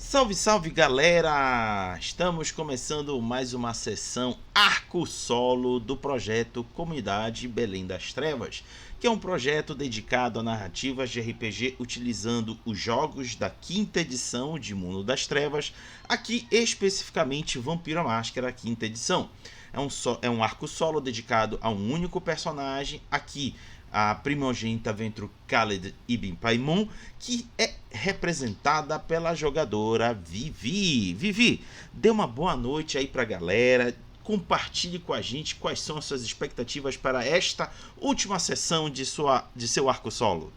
Salve, salve galera! Estamos começando mais uma sessão Arco Solo do projeto Comunidade Belém das Trevas, que é um projeto dedicado a narrativas de RPG utilizando os jogos da quinta edição de Mundo das Trevas, aqui especificamente Vampiro à Máscara, quinta edição. É um arco solo dedicado a um único personagem, aqui a primogênita Ventru Khaled Ibn Paimon, que é representada pela jogadora Vivi. Vivi, dê uma boa noite aí pra galera, compartilhe com a gente quais são as suas expectativas para esta última sessão de seu arco solo.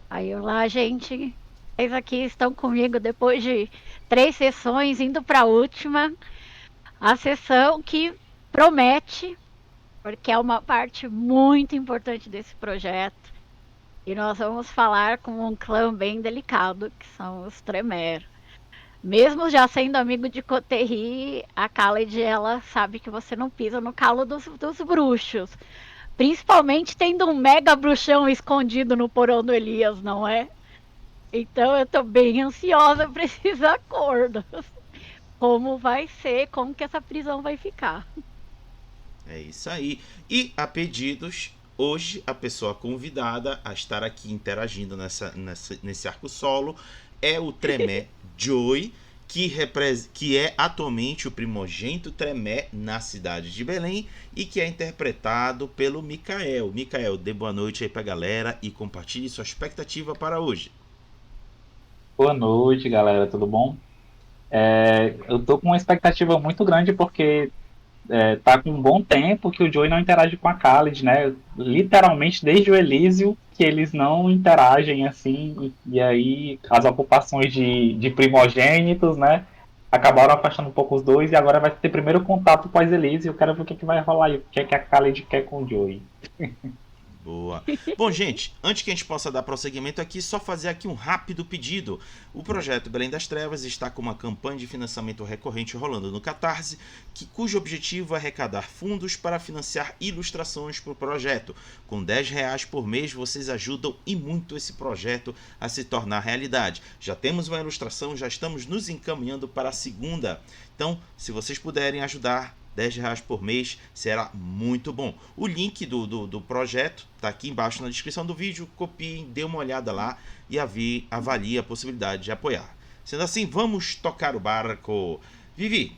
Aí, olá, gente. Vocês aqui estão comigo depois de 3 sessões, indo para a última. A sessão que promete, porque é uma parte muito importante desse projeto. E nós vamos falar com um clã bem delicado, que são os Tremere. Mesmo já sendo amigo de Coterri, a Khaled, ela sabe que você não pisa no calo dos bruxos. Principalmente tendo um mega bruxão escondido no porão do Elias, não é? Então eu tô bem ansiosa para esses acordos. Como vai ser, como que essa prisão vai ficar. É isso aí. E a pedidos, hoje a pessoa convidada a estar aqui interagindo nesse arco solo é o Tremé Joy, que é atualmente o primogênito Tremé na cidade de Belém e que é interpretado pelo Mikael. Mikael, dê boa noite aí pra galera e compartilhe sua expectativa para hoje. Boa noite, galera, tudo bom? Eu tô com uma expectativa muito grande porque tá com um bom tempo que o Joey não interage com a Khaled, né? Literalmente desde o Elísio que eles não interagem assim, e aí as ocupações de primogênitos, né? Acabaram afastando um pouco os dois e agora vai ter primeiro contato com as Elísio. Eu quero ver o que vai rolar e o que é que a Khaled quer com o Joey. Boa. Bom, gente, antes que a gente possa dar prosseguimento aqui, só fazer aqui um rápido pedido. O projeto Belém das Trevas está com uma campanha de financiamento recorrente rolando no Catarse, cujo objetivo é arrecadar fundos para financiar ilustrações para o projeto. Com R$ 10 por mês, vocês ajudam e muito esse projeto a se tornar realidade. Já temos uma ilustração, já estamos nos encaminhando para a segunda. Então, se vocês puderem ajudar, R$ 10 por mês será muito bom. O link do projeto está aqui embaixo na descrição do vídeo. Copiem, dê uma olhada lá e avalie a possibilidade de apoiar. Sendo assim, vamos tocar o barco. Vivi,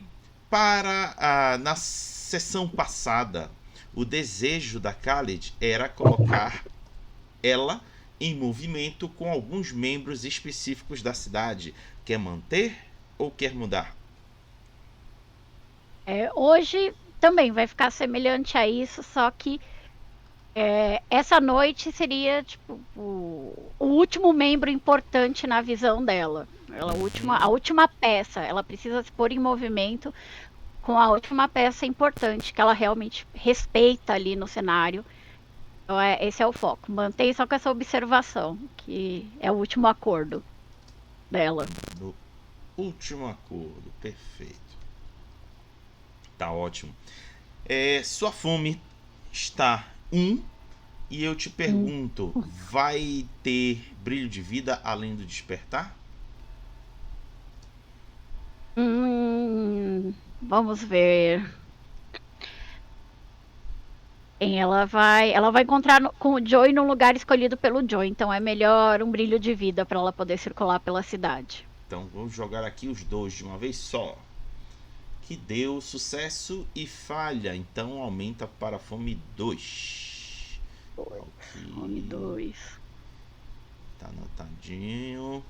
na sessão passada, o desejo da Khaled era colocar ela em movimento com alguns membros específicos da cidade. Quer manter ou quer mudar? Hoje também vai ficar semelhante a isso, só que essa noite seria tipo o último membro importante na visão dela. A última peça. Ela precisa se pôr em movimento com a última peça importante que ela realmente respeita ali no cenário. Então, esse é o foco. Mantém só com essa observação, que é o último acordo dela. No último acordo, perfeito. Tá ótimo. Sua fome está 1 e eu te pergunto, vai ter brilho de vida além do despertar? Vamos ver. Ela vai encontrar com o Joey num lugar escolhido pelo Joey, então é melhor um brilho de vida para ela poder circular pela cidade. Então vamos jogar aqui os dois de uma vez só. Que deu sucesso e falha, então aumenta para fome 2. Fome 2. Tá anotadinho.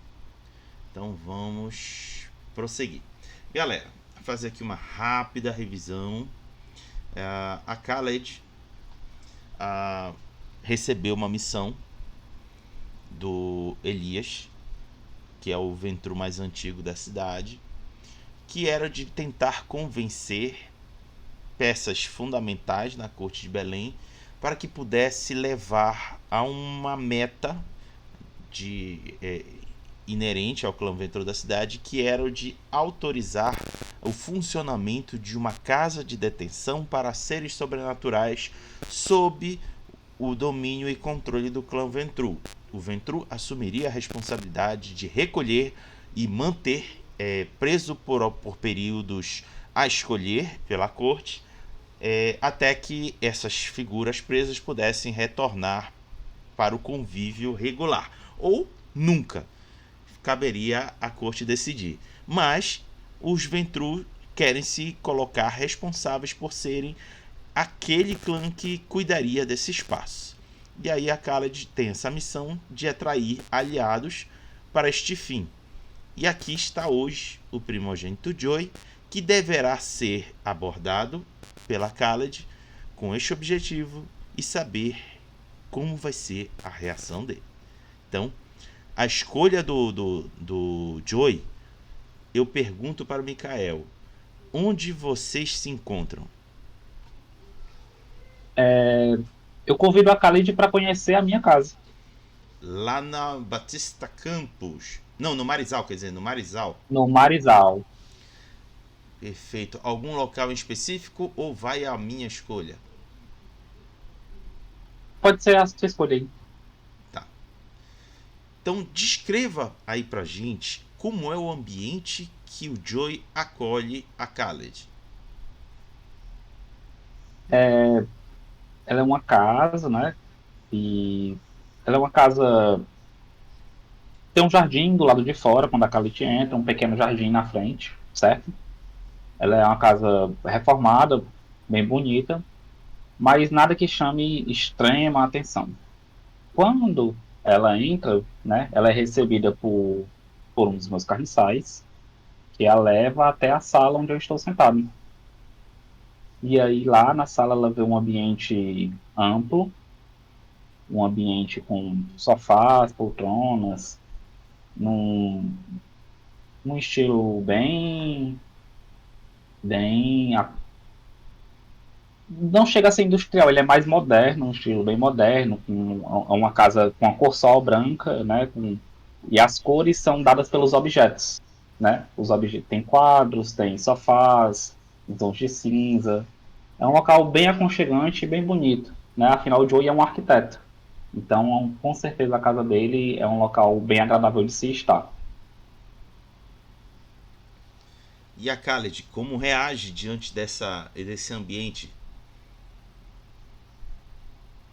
Então vamos prosseguir. Galera, vou fazer aqui uma rápida revisão. A Khaled recebeu uma missão do Elias, que é o Ventru mais antigo da cidade, que era de tentar convencer peças fundamentais na corte de Belém para que pudesse levar a uma meta inerente ao clã Ventru da cidade, que era o de autorizar o funcionamento de uma casa de detenção para seres sobrenaturais sob o domínio e controle do clã Ventru. O Ventru assumiria a responsabilidade de recolher e manter preso por períodos a escolher pela corte, até que essas figuras presas pudessem retornar para o convívio regular, ou nunca. Caberia à corte decidir. Mas os Ventrue querem se colocar responsáveis por serem aquele clã que cuidaria desse espaço. E aí a Khaled tem essa missão de atrair aliados para este fim. E aqui está hoje o primogênito Joy, que deverá ser abordado pela Khaled com este objetivo e saber como vai ser a reação dele. Então, a escolha do Joy, eu pergunto para o Mikael, onde vocês se encontram? Eu convido a Khalid para conhecer a minha casa. Lá na Batista Campos. Não, no Marizal, quer dizer, no Marizal. No Marizal. Perfeito. Algum local em específico ou vai à minha escolha? Pode ser a sua escolha aí. Tá. Então, descreva aí pra gente como é o ambiente que o Joy acolhe a Khaled. Ela é uma casa, né? E ela é uma casa. Tem um jardim do lado de fora, quando a Khalid entra, um pequeno jardim na frente, certo? Ela é uma casa reformada, bem bonita, mas nada que chame extrema atenção. Quando ela entra, né, ela é recebida por um dos meus carniçais, que a leva até a sala onde eu estou sentado. E aí lá na sala ela vê um ambiente amplo, um ambiente com sofás, poltronas, num, num estilo bem, não chega a ser industrial, ele é mais moderno, um estilo bem moderno, com uma casa com a cor sol branca, né, e as cores são dadas pelos objetos, né? Os objetos tem quadros, tem sofás, tons de cinza. É um local bem aconchegante e bem bonito, né? Afinal, o Joey é um arquiteto. Então, com certeza, a casa dele é um local bem agradável de se estar. E a Khaled, como reage diante desse ambiente?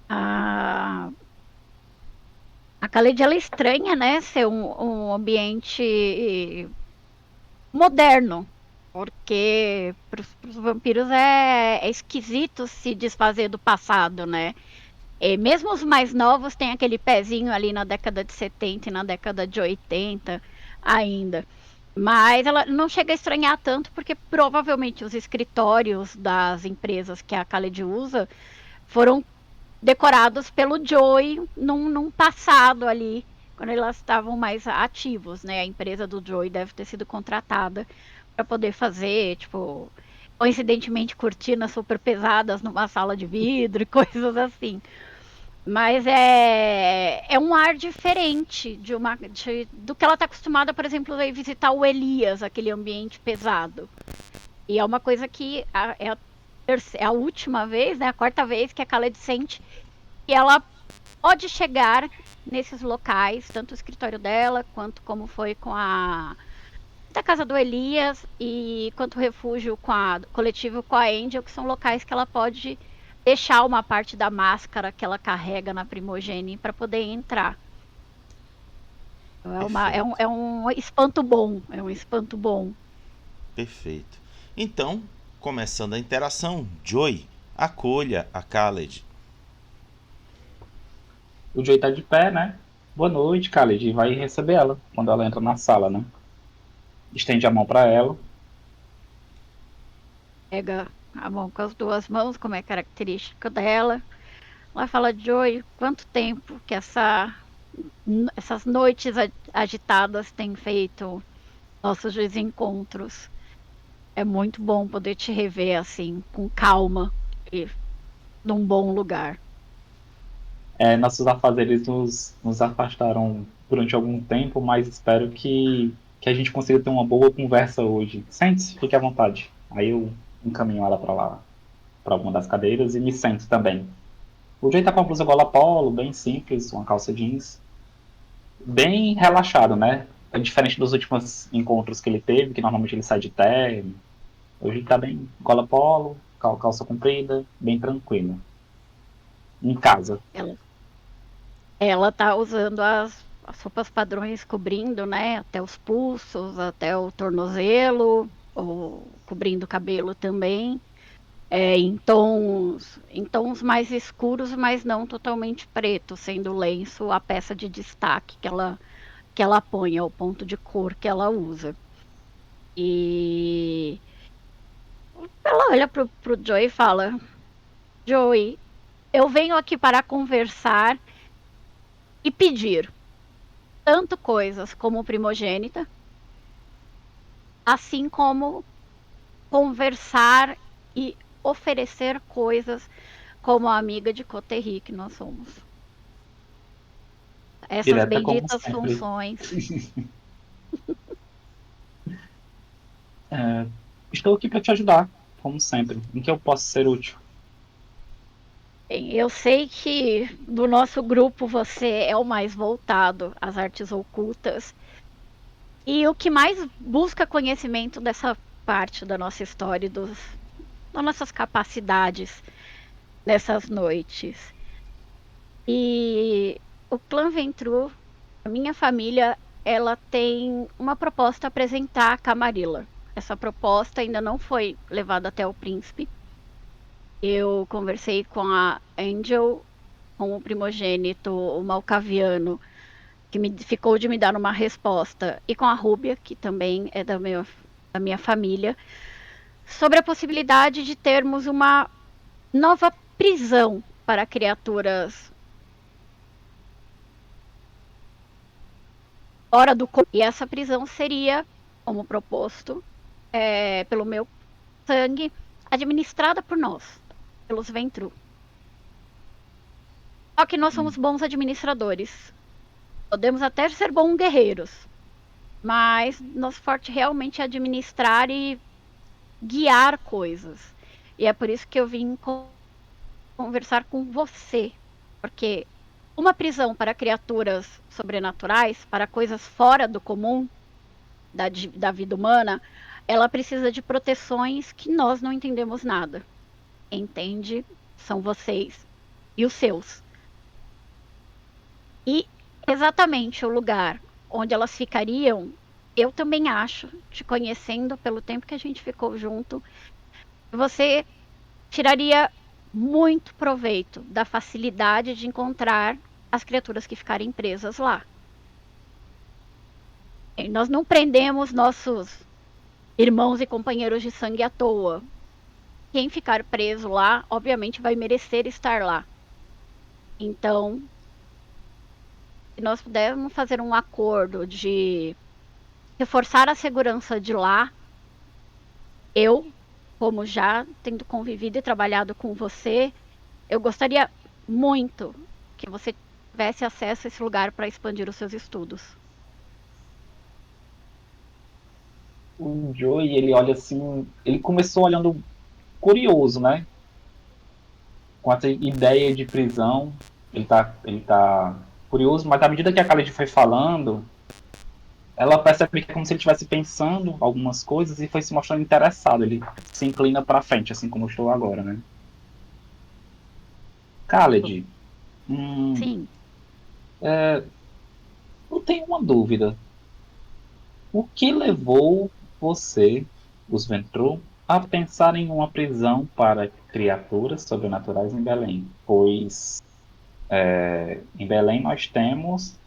A Khaled, ela estranha, né? Ser um ambiente moderno. Porque para os vampiros é esquisito se desfazer do passado, né? E mesmo os mais novos têm aquele pezinho ali na década de 70 e na década de 80 ainda. Mas ela não chega a estranhar tanto porque provavelmente os escritórios das empresas que a Khaled usa foram decorados pelo Joey num passado ali, quando elas estavam mais ativos, né? A empresa do Joey deve ter sido contratada para poder fazer, tipo, coincidentemente cortinas super pesadas numa sala de vidro e coisas assim. Mas é um ar diferente do que ela está acostumada, por exemplo, a visitar o Elias, aquele ambiente pesado. E é uma coisa que é a última vez, né, a quarta vez que a Khaled sente que ela pode chegar nesses locais, tanto o escritório dela, quanto como foi com a da casa do Elias e quanto o refúgio coletivo com a Angel, que são locais que ela pode deixar uma parte da máscara que ela carrega na Primogene para poder entrar. É um espanto bom, é um espanto bom. Perfeito. Então, começando a interação, Joy, acolha a Khaled. O Joey tá de pé, né? Boa noite, Khaled, e vai receber ela quando ela entra na sala, né? Estende a mão para ela. Pega a mão com as duas mãos, como é característica dela. Ela fala: Joey, quanto tempo que essas noites agitadas têm feito nossos desencontros. É muito bom poder te rever assim, com calma e num bom lugar. Nossos afazeres nos afastaram durante algum tempo, mas espero que a gente consiga ter uma boa conversa hoje. Sente-se, fique à vontade. Aí eu encaminho ela para lá, para alguma das cadeiras, e me sento também. O Jay tá com uma blusa gola polo, bem simples, uma calça jeans. Bem relaxado, né? diferente dos últimos encontros que ele teve, que normalmente ele sai de terno. Hoje ele tá bem gola polo, calça comprida, bem tranquilo. Em casa. Ela, ela tá usando as roupas padrões cobrindo, né? Até os pulsos, até o tornozelo, ou cobrindo o cabelo também. Em tons mais escuros, mas não totalmente preto, sendo o lenço a peça de destaque que ela põe, é o ponto de cor que ela usa. E ela olha pro Joey e fala: Joey, eu venho aqui para conversar e pedir tanto coisas como primogênita, assim como conversar e oferecer coisas como a amiga de Coterri que nós somos. Essas Direta como benditas sempre. funções. Estou aqui para te ajudar, como sempre. Em que eu posso ser útil? Bem, eu sei que do nosso grupo você é o mais voltado às artes ocultas e o que mais busca conhecimento dessa parte da nossa história, das nossas capacidades nessas noites. E o clã Ventru, a minha família, ela tem uma proposta a apresentar a Camarilla. Essa proposta ainda não foi levada até o príncipe. Eu conversei com a Angel, com o primogênito, o Malcaviano, que ficou de me dar uma resposta, e com a Rúbia, que também é da minha família, sobre a possibilidade de termos uma nova prisão para criaturas fora do corpo. E essa prisão seria, como proposto, pelo meu sangue, administrada por nós, pelos Ventru. Só que nós somos bons administradores. Podemos até ser bons guerreiros, mas nosso forte realmente é administrar e guiar coisas. E é por isso que eu vim conversar com você, porque uma prisão para criaturas sobrenaturais, para coisas fora do comum da vida humana, ela precisa de proteções que nós não entendemos nada. Entende? São vocês e os seus. E exatamente o lugar onde elas ficariam, eu também acho, te conhecendo pelo tempo que a gente ficou junto, você tiraria muito proveito da facilidade de encontrar as criaturas que ficarem presas lá. E nós não prendemos nossos irmãos e companheiros de sangue à toa. Quem ficar preso lá, obviamente, vai merecer estar lá. Então, se nós pudermos fazer um acordo de reforçar a segurança de lá, eu, como já tendo convivido e trabalhado com você, eu gostaria muito que você tivesse acesso a esse lugar para expandir os seus estudos. O Joey, ele olha assim. Ele começou olhando curioso, né? Com essa ideia de prisão. Ele tá curioso, mas à medida que a Khaled foi falando, ela percebe que é como se ele estivesse pensando algumas coisas e foi se mostrando interessado. Ele se inclina para frente, assim como eu estou agora, né? Khaled, Sim. eu tenho uma dúvida. O que levou você, os Ventru, a pensar em uma prisão para criaturas sobrenaturais em Belém? Pois em Belém nós temos,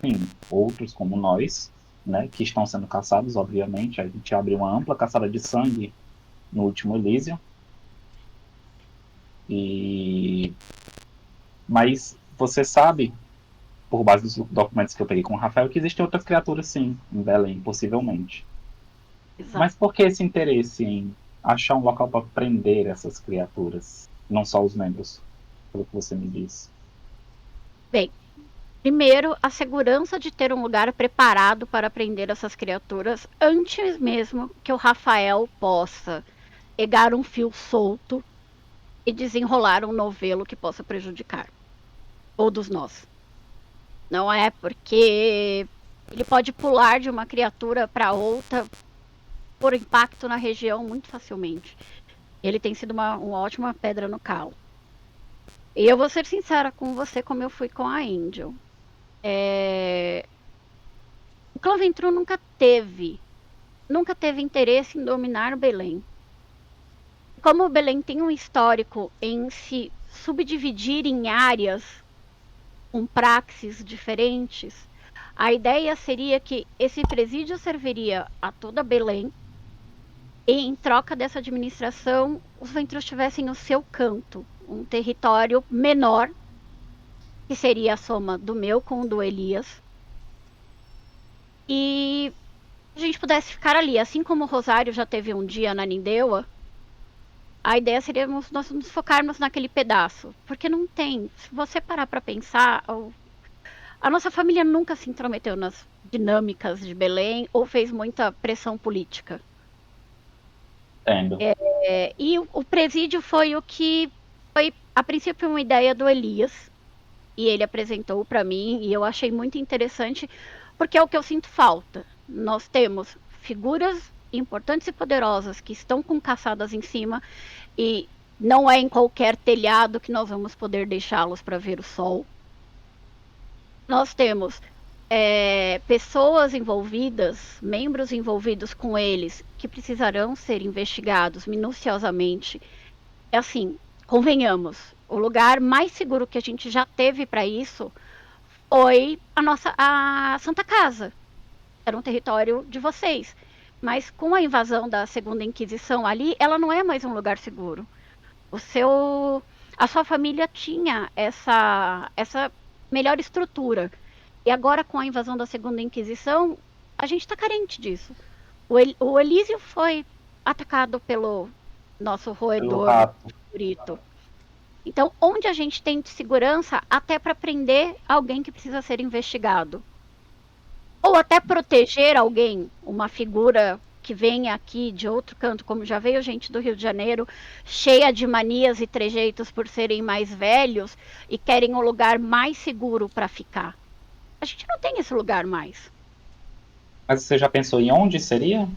sim, outros como nós, né, que estão sendo caçados, obviamente. A gente abre uma ampla caçada de sangue no último Elísio. Mas você sabe, por base dos documentos que eu peguei com o Rafael, que existem outras criaturas, sim, em Belém, possivelmente. Exato. Mas por que esse interesse em achar um local para prender essas criaturas? Não só os membros, pelo que você me disse. Bem, primeiro, a segurança de ter um lugar preparado para prender essas criaturas antes mesmo que o Rafael possa pegar um fio solto e desenrolar um novelo que possa prejudicar todos nós. Não é porque Ele pode pular de uma criatura para outra por impacto na região muito facilmente. Ele tem sido uma ótima pedra no calo. E eu vou ser sincera com você, como eu fui com a Angel. O clã Ventru nunca teve interesse em dominar Belém. Como o Belém tem um histórico em se subdividir em áreas com praxis diferentes, a ideia seria que esse presídio serviria a toda Belém e, em troca dessa administração, os Ventrus tivessem o seu canto, um território menor, que seria a soma do meu com o do Elias, e a gente pudesse ficar ali. Assim como o Rosário já teve um dia na Nindeua, a ideia seria nós nos focarmos naquele pedaço. Porque não tem. Se você parar para pensar, a nossa família nunca se intrometeu nas dinâmicas de Belém ou fez muita pressão política. Entendo. E o presídio foi o que foi, a princípio, uma ideia do Elias. E ele apresentou para mim e eu achei muito interessante, porque é o que eu sinto falta. Nós temos figuras importantes e poderosas que estão com caçadas em cima e não é em qualquer telhado que nós vamos poder deixá-los para ver o sol. Nós temos pessoas envolvidas, membros envolvidos com eles, que precisarão ser investigados minuciosamente. É assim, convenhamos, o lugar mais seguro que a gente já teve para isso foi a Santa Casa. Era um território de vocês. Mas com a invasão da Segunda Inquisição ali, ela não é mais um lugar seguro. A sua família tinha essa melhor estrutura. E agora, com a invasão da Segunda Inquisição, a gente está carente disso. O Elísio foi atacado pelo nosso Pelo roedor rato. favorito. Então, onde a gente tem segurança até para prender alguém que precisa ser investigado? Ou até proteger alguém, uma figura que venha aqui de outro canto, como já veio gente do Rio de Janeiro, cheia de manias e trejeitos por serem mais velhos e querem um lugar mais seguro para ficar. A gente não tem esse lugar mais. Mas você já pensou em onde seria?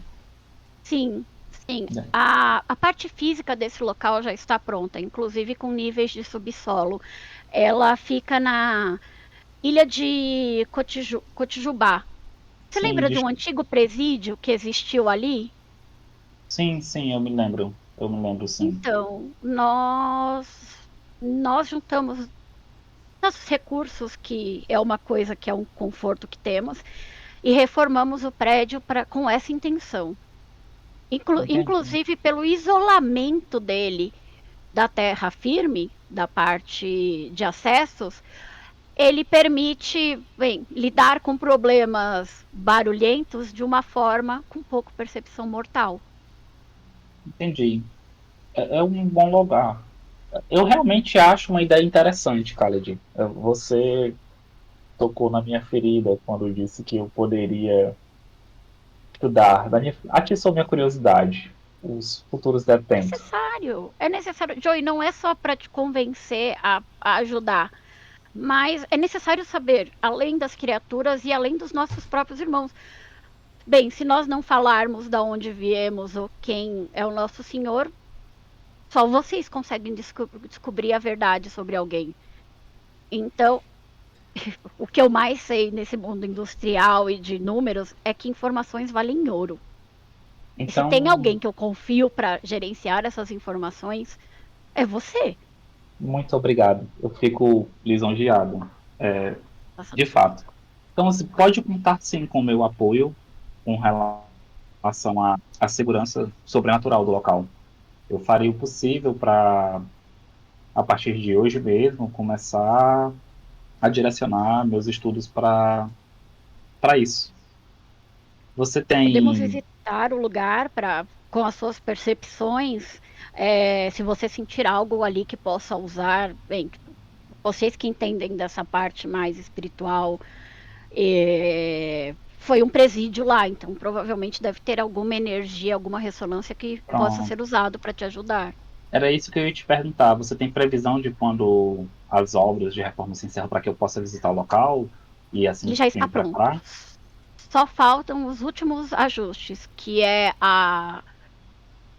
Sim, sim. É. A parte física desse local já está pronta, inclusive com níveis de subsolo. Ela fica na ilha de Cotijubá. Você Sim, lembra de um antigo presídio que existiu ali? sim, eu me lembro. Eu me lembro, sim. Então, nós juntamos nossos recursos, que é uma coisa que é um conforto que temos, e reformamos o prédio com essa intenção. Entendi. Inclusive pelo isolamento dele da terra firme, da parte de acessos, ele permite, lidar com problemas barulhentos de uma forma com pouco percepção mortal. Entendi. É um bom lugar. Eu realmente acho uma ideia interessante, Khaled. Você tocou na minha ferida quando disse que eu poderia estudar. Atiçou minha curiosidade. Os futuros detentos. É necessário, Joey, não é só para te convencer a ajudar, mas é necessário saber, além das criaturas e além dos nossos próprios irmãos. Bem, se nós não falarmos de onde viemos ou quem é o nosso senhor, só vocês conseguem descobrir a verdade sobre alguém. Então, o que eu mais sei nesse mundo industrial e de números é que informações valem ouro. E se tem Então, alguém que eu confio para gerenciar essas informações, é você. muito obrigado. Eu fico lisonjeado. Nossa, De fato. Então, você pode contar sim com o meu apoio com relação à segurança sobrenatural do local. Eu farei o possível para, a partir de hoje mesmo, começar a direcionar meus estudos para isso. Você podemos tem. visitar o lugar com as suas percepções. Se você sentir algo ali que possa usar, bem, vocês que entendem dessa parte mais espiritual, foi um presídio lá, então provavelmente deve ter alguma energia, alguma ressonância que possa Pronto. ser usado para te ajudar. Era isso que eu ia te perguntar. Você tem previsão de quando as obras de reforma se encerram para que eu possa visitar o local e Ele assim já está me pronto. preparar? só faltam os últimos ajustes, que é a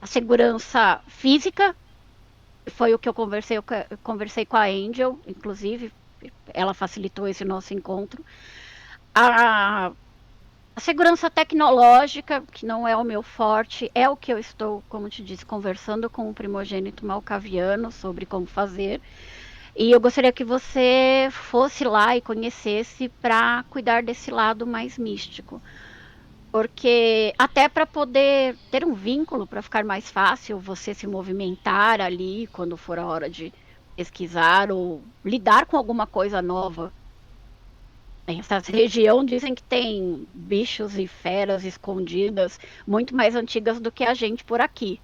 segurança física. Foi o que eu conversei com a Angel, inclusive, ela facilitou esse nosso encontro. A segurança tecnológica, que não é o meu forte, é o que eu estou, como te disse, conversando com o primogênito malcaviano sobre como fazer. E eu gostaria que você fosse lá e conhecesse para cuidar desse lado mais místico. Porque até para poder ter um vínculo, para ficar mais fácil você se movimentar ali quando for a hora de pesquisar ou lidar com alguma coisa nova. Essa região dizem que tem bichos e feras escondidas muito mais antigas do que a gente por aqui.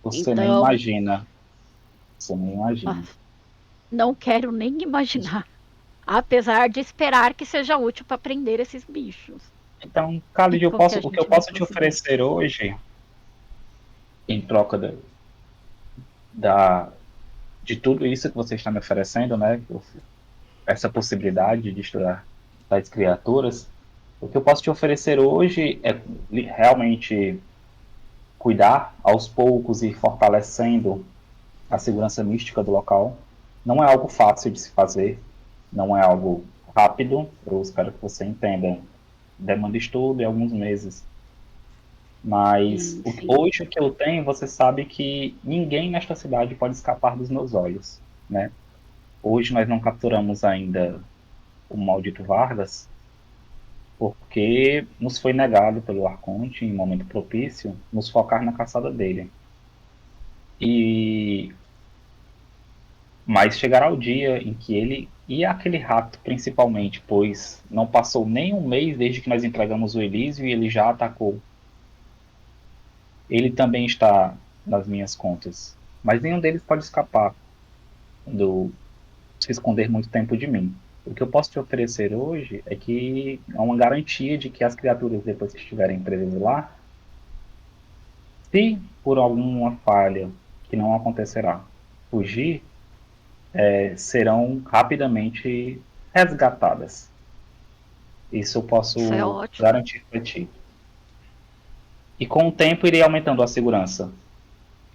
Você nem Então, imagina. Você nem imagina. não quero nem imaginar. Apesar de esperar que seja útil para prender esses bichos. Então, Khalid, Com que a o que eu gente vai posso te conseguir. oferecer hoje, em troca da, de tudo isso que você está me oferecendo, né? Essa possibilidade de estudar tais criaturas, o que eu posso te oferecer hoje é realmente cuidar aos poucos e fortalecendo a segurança mística do local. Não é algo fácil de se fazer, não é algo rápido, eu espero que você entenda. Demanda estudo e alguns meses. Mas Sim. hoje o que eu tenho, você sabe que ninguém nesta cidade pode escapar dos meus olhos, né? Hoje nós não capturamos ainda o maldito Vargas, porque nos foi negado pelo Arconte, em momento propício, nos focar na caçada dele. E mas chegará o dia em que ele e aquele rato principalmente, pois não passou nem um mês desde que nós entregamos o Elísio e ele já atacou. Ele também está nas minhas contas, mas nenhum deles pode escapar do se esconder muito tempo de mim. O que eu posso te oferecer hoje é que é uma garantia de que as criaturas, depois que estiverem presas lá, se por alguma falha, que não acontecerá, fugir, serão rapidamente resgatadas. Isso eu Isso é posso ótimo. garantir para ti. E com o tempo irei aumentando a segurança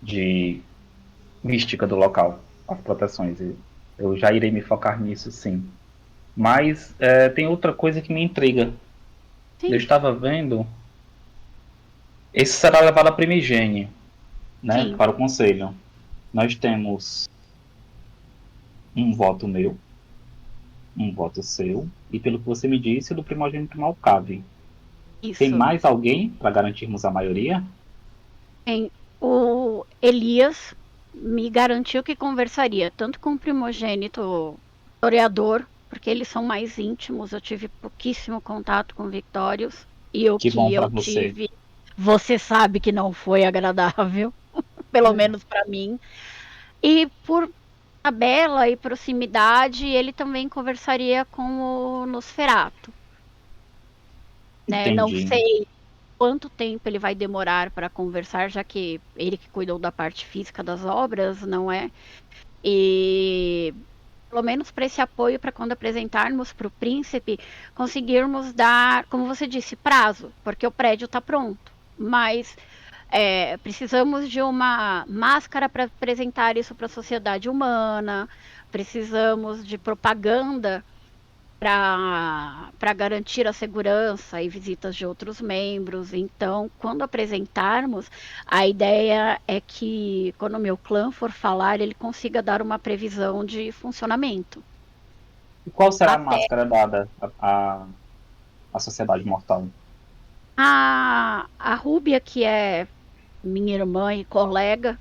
de mística do local, as proteções. Eu já irei me focar nisso, sim. Mas tem outra coisa que me intriga. Eu Sim, estava vendo. Esse será levado a primigênio, né, sim. para o conselho. Nós temos um voto meu, um voto seu, e pelo que você me disse, do primogênito Malcave. Tem Isso. mais alguém para garantirmos a maioria? Em, o Elias me garantiu que conversaria tanto com o primogênito historiador, porque eles são mais íntimos. Eu tive pouquíssimo contato com o Victorious. E o Que que bom para eu você. tive, você sabe que não foi agradável, pelo menos para mim. E por tabela e proximidade, ele também conversaria com o Nosferatu. Né? Não Entendi. sei quanto tempo ele vai demorar para conversar, já que ele que cuidou da parte física das obras, não é? E pelo menos para esse apoio, para quando apresentarmos para o príncipe, conseguirmos dar, como você disse, prazo, porque o prédio está pronto. Mas precisamos de uma máscara para apresentar isso para a sociedade humana, precisamos de propaganda para garantir a segurança e visitas de outros membros. Então, quando apresentarmos, a ideia é que, quando o meu clã for falar, ele consiga dar uma previsão de funcionamento. E qual será a Até máscara dada à sociedade mortal? a Rúbia, que é minha irmã e colega,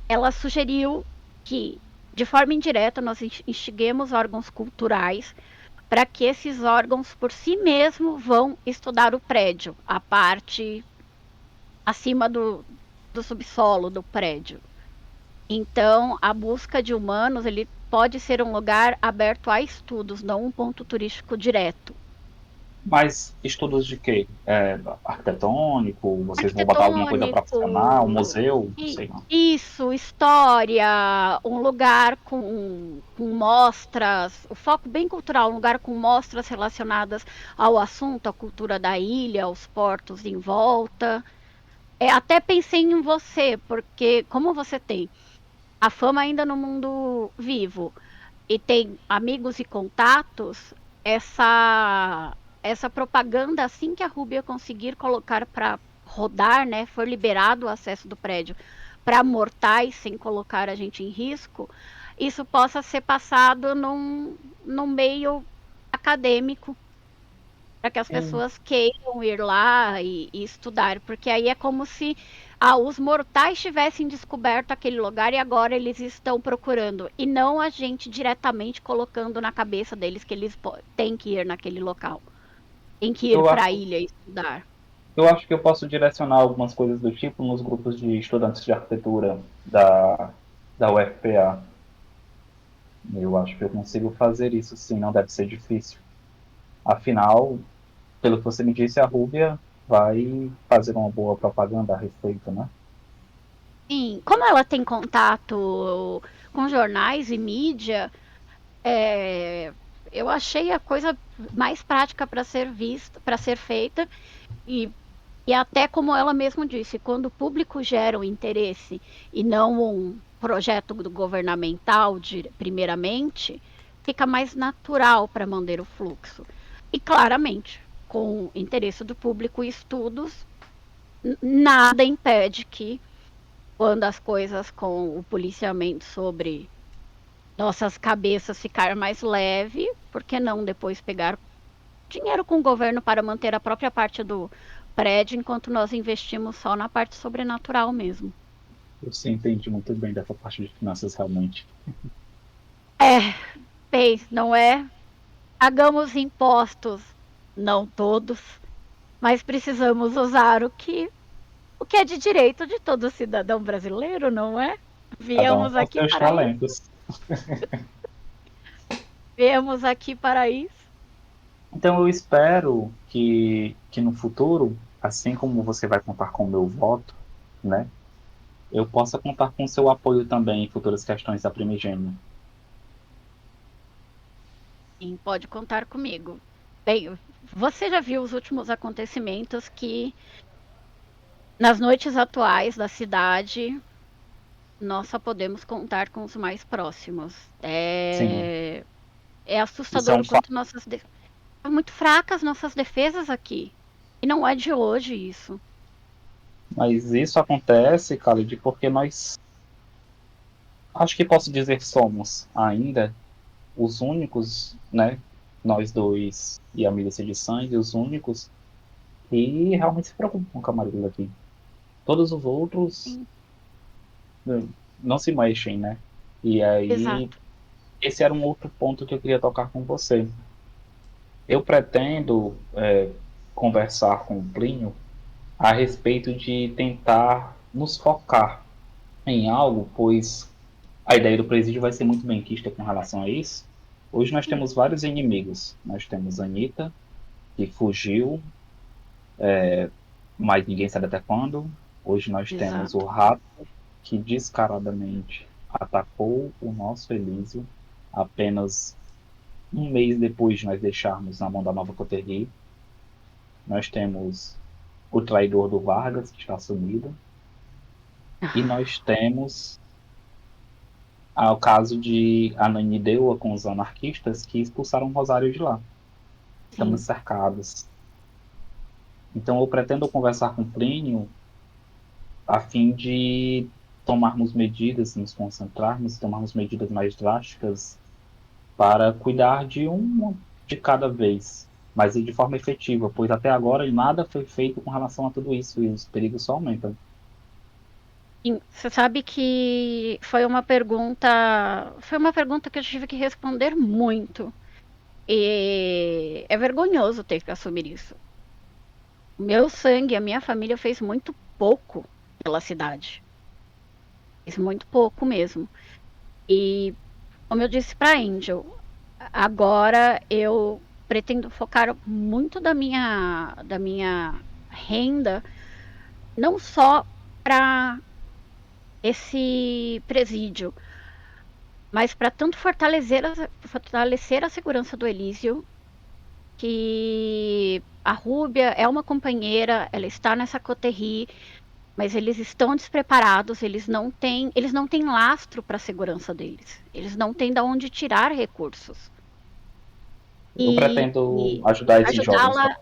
ela sugeriu que, de forma indireta, nós instiguemos órgãos culturais para que esses órgãos por si mesmos vão estudar o prédio, a parte acima do subsolo do prédio. Então, a busca de humanos ele pode ser um lugar aberto a estudos, não um ponto turístico direto. Mas estudos de quê? Arquitetônico? Vocês vão botar alguma coisa profissional? Um Arquitetônico, museu? Não sei não. isso, história, um lugar com mostras, o foco bem cultural, um lugar com mostras relacionadas ao assunto, à cultura da ilha, aos portos em volta. Até pensei em você, porque como você tem a fama ainda no mundo vivo e tem amigos e contatos, essa propaganda, assim que a Rúbia conseguir colocar para rodar, né, for liberado o acesso do prédio para mortais sem colocar a gente em risco, isso possa ser passado num meio acadêmico para que as Sim. pessoas queiram ir lá e estudar, porque aí é como se os mortais tivessem descoberto aquele lugar e agora eles estão procurando, e não a gente diretamente colocando na cabeça deles que eles têm que ir naquele local, têm que ir Eu para a acho, ilha e estudar. eu acho que eu posso direcionar algumas coisas do tipo nos grupos de estudantes de arquitetura da UFPA. Eu acho que eu consigo fazer isso sim, não deve ser difícil. Afinal, pelo que você me disse, a Rúbia vai fazer uma boa propaganda a respeito, né? Sim, como ela tem contato com jornais e mídia, é, eu achei a coisa mais prática para ser vista, para ser feita. E E até como ela mesma disse, quando o público gera um interesse e não um projeto governamental, primeiramente, fica mais natural para manter o fluxo. E claramente, com o interesse do público e estudos, nada impede que, quando as coisas com o policiamento sobre nossas cabeças ficar mais leve, por que não depois pegar dinheiro com o governo para manter a própria parte do prédio, enquanto nós investimos só na parte sobrenatural mesmo. Eu sim entendi muito bem dessa parte de finanças realmente. É, bem, não é? Pagamos impostos, não todos, mas precisamos usar o que é de direito de todo cidadão brasileiro, não é? Cada um Viemos com aqui seus para isso. talentos. Viemos aqui para isso. Então eu espero que no futuro, assim como você vai contar com o meu voto, né, eu possa contar com o seu apoio também em futuras questões da Primigênia. Sim, pode contar comigo. Bem, você já viu os últimos acontecimentos que nas noites atuais da cidade nós só podemos contar com os mais próximos. Sim, É isso é assustador um o fato. quanto são muito fracas nossas defesas aqui. E não é de hoje isso. Mas isso acontece, Khalid, porque nós, acho que posso dizer, somos ainda os únicos, né, nós dois e a milícia de sangue, os únicos que realmente se preocupam com o camarote daqui. Todos os outros Sim, né, não se mexem, né? E aí, exato. esse era um outro ponto que eu queria tocar com você. Eu pretendo conversar com o Plínio a respeito de tentar nos focar em algo, pois a ideia do presídio vai ser muito benquista com relação a isso. Hoje nós temos vários inimigos. Nós temos a Anitta, que fugiu, mas ninguém sabe até quando. Hoje nós temos o Exato. Rato, que descaradamente atacou o nosso Elísio apenas um mês depois de nós deixarmos na mão da Nova Coterri. Nós temos o traidor do Vargas, que está sumido. E nós temos o caso de Ananindeua com os anarquistas que expulsaram Rosário de lá. Estamos Sim. cercados. Então eu pretendo conversar com Plínio a fim de tomarmos medidas, nos concentrarmos, tomarmos medidas mais drásticas para cuidar de um de cada vez, mas de forma efetiva, pois até agora nada foi feito com relação a tudo isso e os perigos só aumentam. Sim, você sabe que foi uma pergunta que eu tive que responder muito. E é vergonhoso ter que assumir isso. O meu sangue, a minha família fez muito pouco pela cidade. Fez muito pouco mesmo. E como eu disse para Angel, agora eu pretendo focar muito da minha renda, não só para esse presídio, mas para tanto fortalecer a segurança do Elísio, que a Rúbia é uma companheira, ela está nessa coterri, mas eles estão despreparados, eles não têm lastro para a segurança deles. Eles não têm de onde tirar recursos. Eu pretendo ajudar esses jovens. Ajudá-la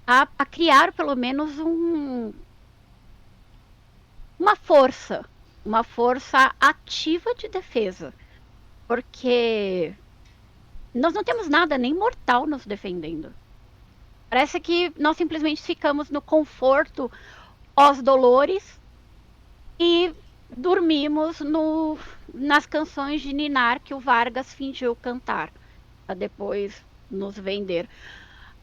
a criar pelo menos uma força ativa de defesa. Porque nós não temos nada nem mortal nos defendendo. Parece que nós simplesmente ficamos no conforto aos dolores e dormimos nas canções de ninar que o Vargas fingiu cantar, para depois nos vender.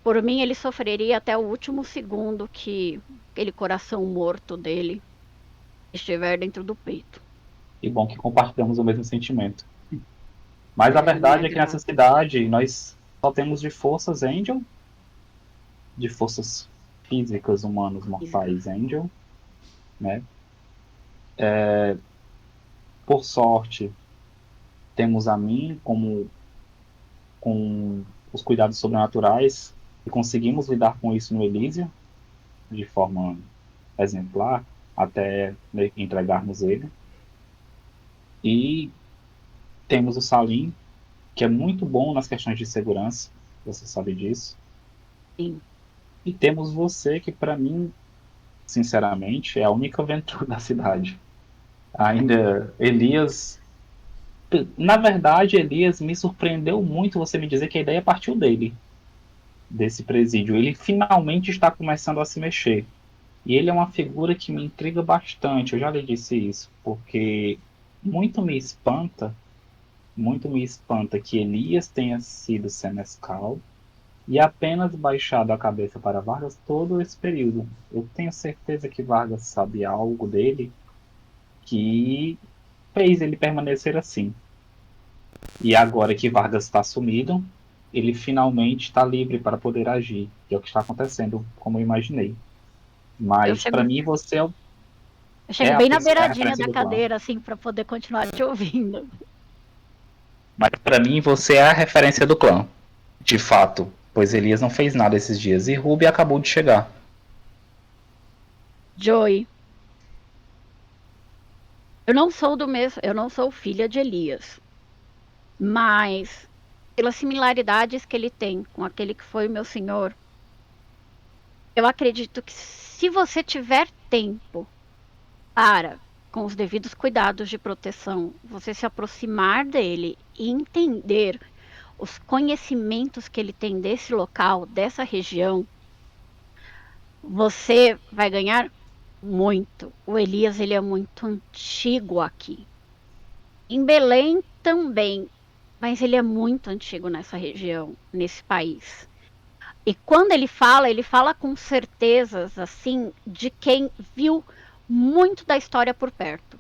Por mim, ele sofreria até o último segundo que aquele coração morto dele estiver dentro do peito. E bom que compartilhamos o mesmo sentimento. Mas a verdade é que nessa cidade nós só temos de forças Angel, de forças físicas, humanos, mortais Angel, né? Por sorte, temos a mim com os cuidados sobrenaturais e conseguimos lidar com isso no Elísio de forma exemplar até entregarmos ele. E temos o Salim, que é muito bom nas questões de segurança, você sabe disso. Sim. E temos você, que para mim, sinceramente, é a única aventura da cidade. Ainda, Elias... Na verdade, Elias me surpreendeu muito você me dizer que a ideia partiu dele, desse presídio. Ele finalmente está começando a se mexer. E ele é uma figura que me intriga bastante, eu já lhe disse isso, porque muito me espanta que Elias tenha sido senescal e apenas baixado a cabeça para Vargas todo esse período. Eu tenho certeza que Vargas sabe algo dele que fez ele permanecer assim. E agora que Vargas está sumido, ele finalmente está livre para poder agir, que é o que está acontecendo, como eu imaginei. Mas para mim você é o... Eu chego bem na beiradinha referência da do clã. cadeira, assim, para poder continuar te ouvindo. Mas para mim você é a referência do clã, de fato, pois Elias não fez nada esses dias e Ruby acabou de chegar. Joey, eu não sou filha de Elias, mas pelas similaridades que ele tem com aquele que foi meu senhor, eu acredito que se você tiver tempo para, com os devidos cuidados de proteção, você se aproximar dele e entender os conhecimentos que ele tem desse local, dessa região, você vai ganhar muito. O Elias, ele é muito antigo aqui. Em Belém também, mas ele é muito antigo nessa região, nesse país. E quando ele fala com certezas, assim, de quem viu muito da história por perto.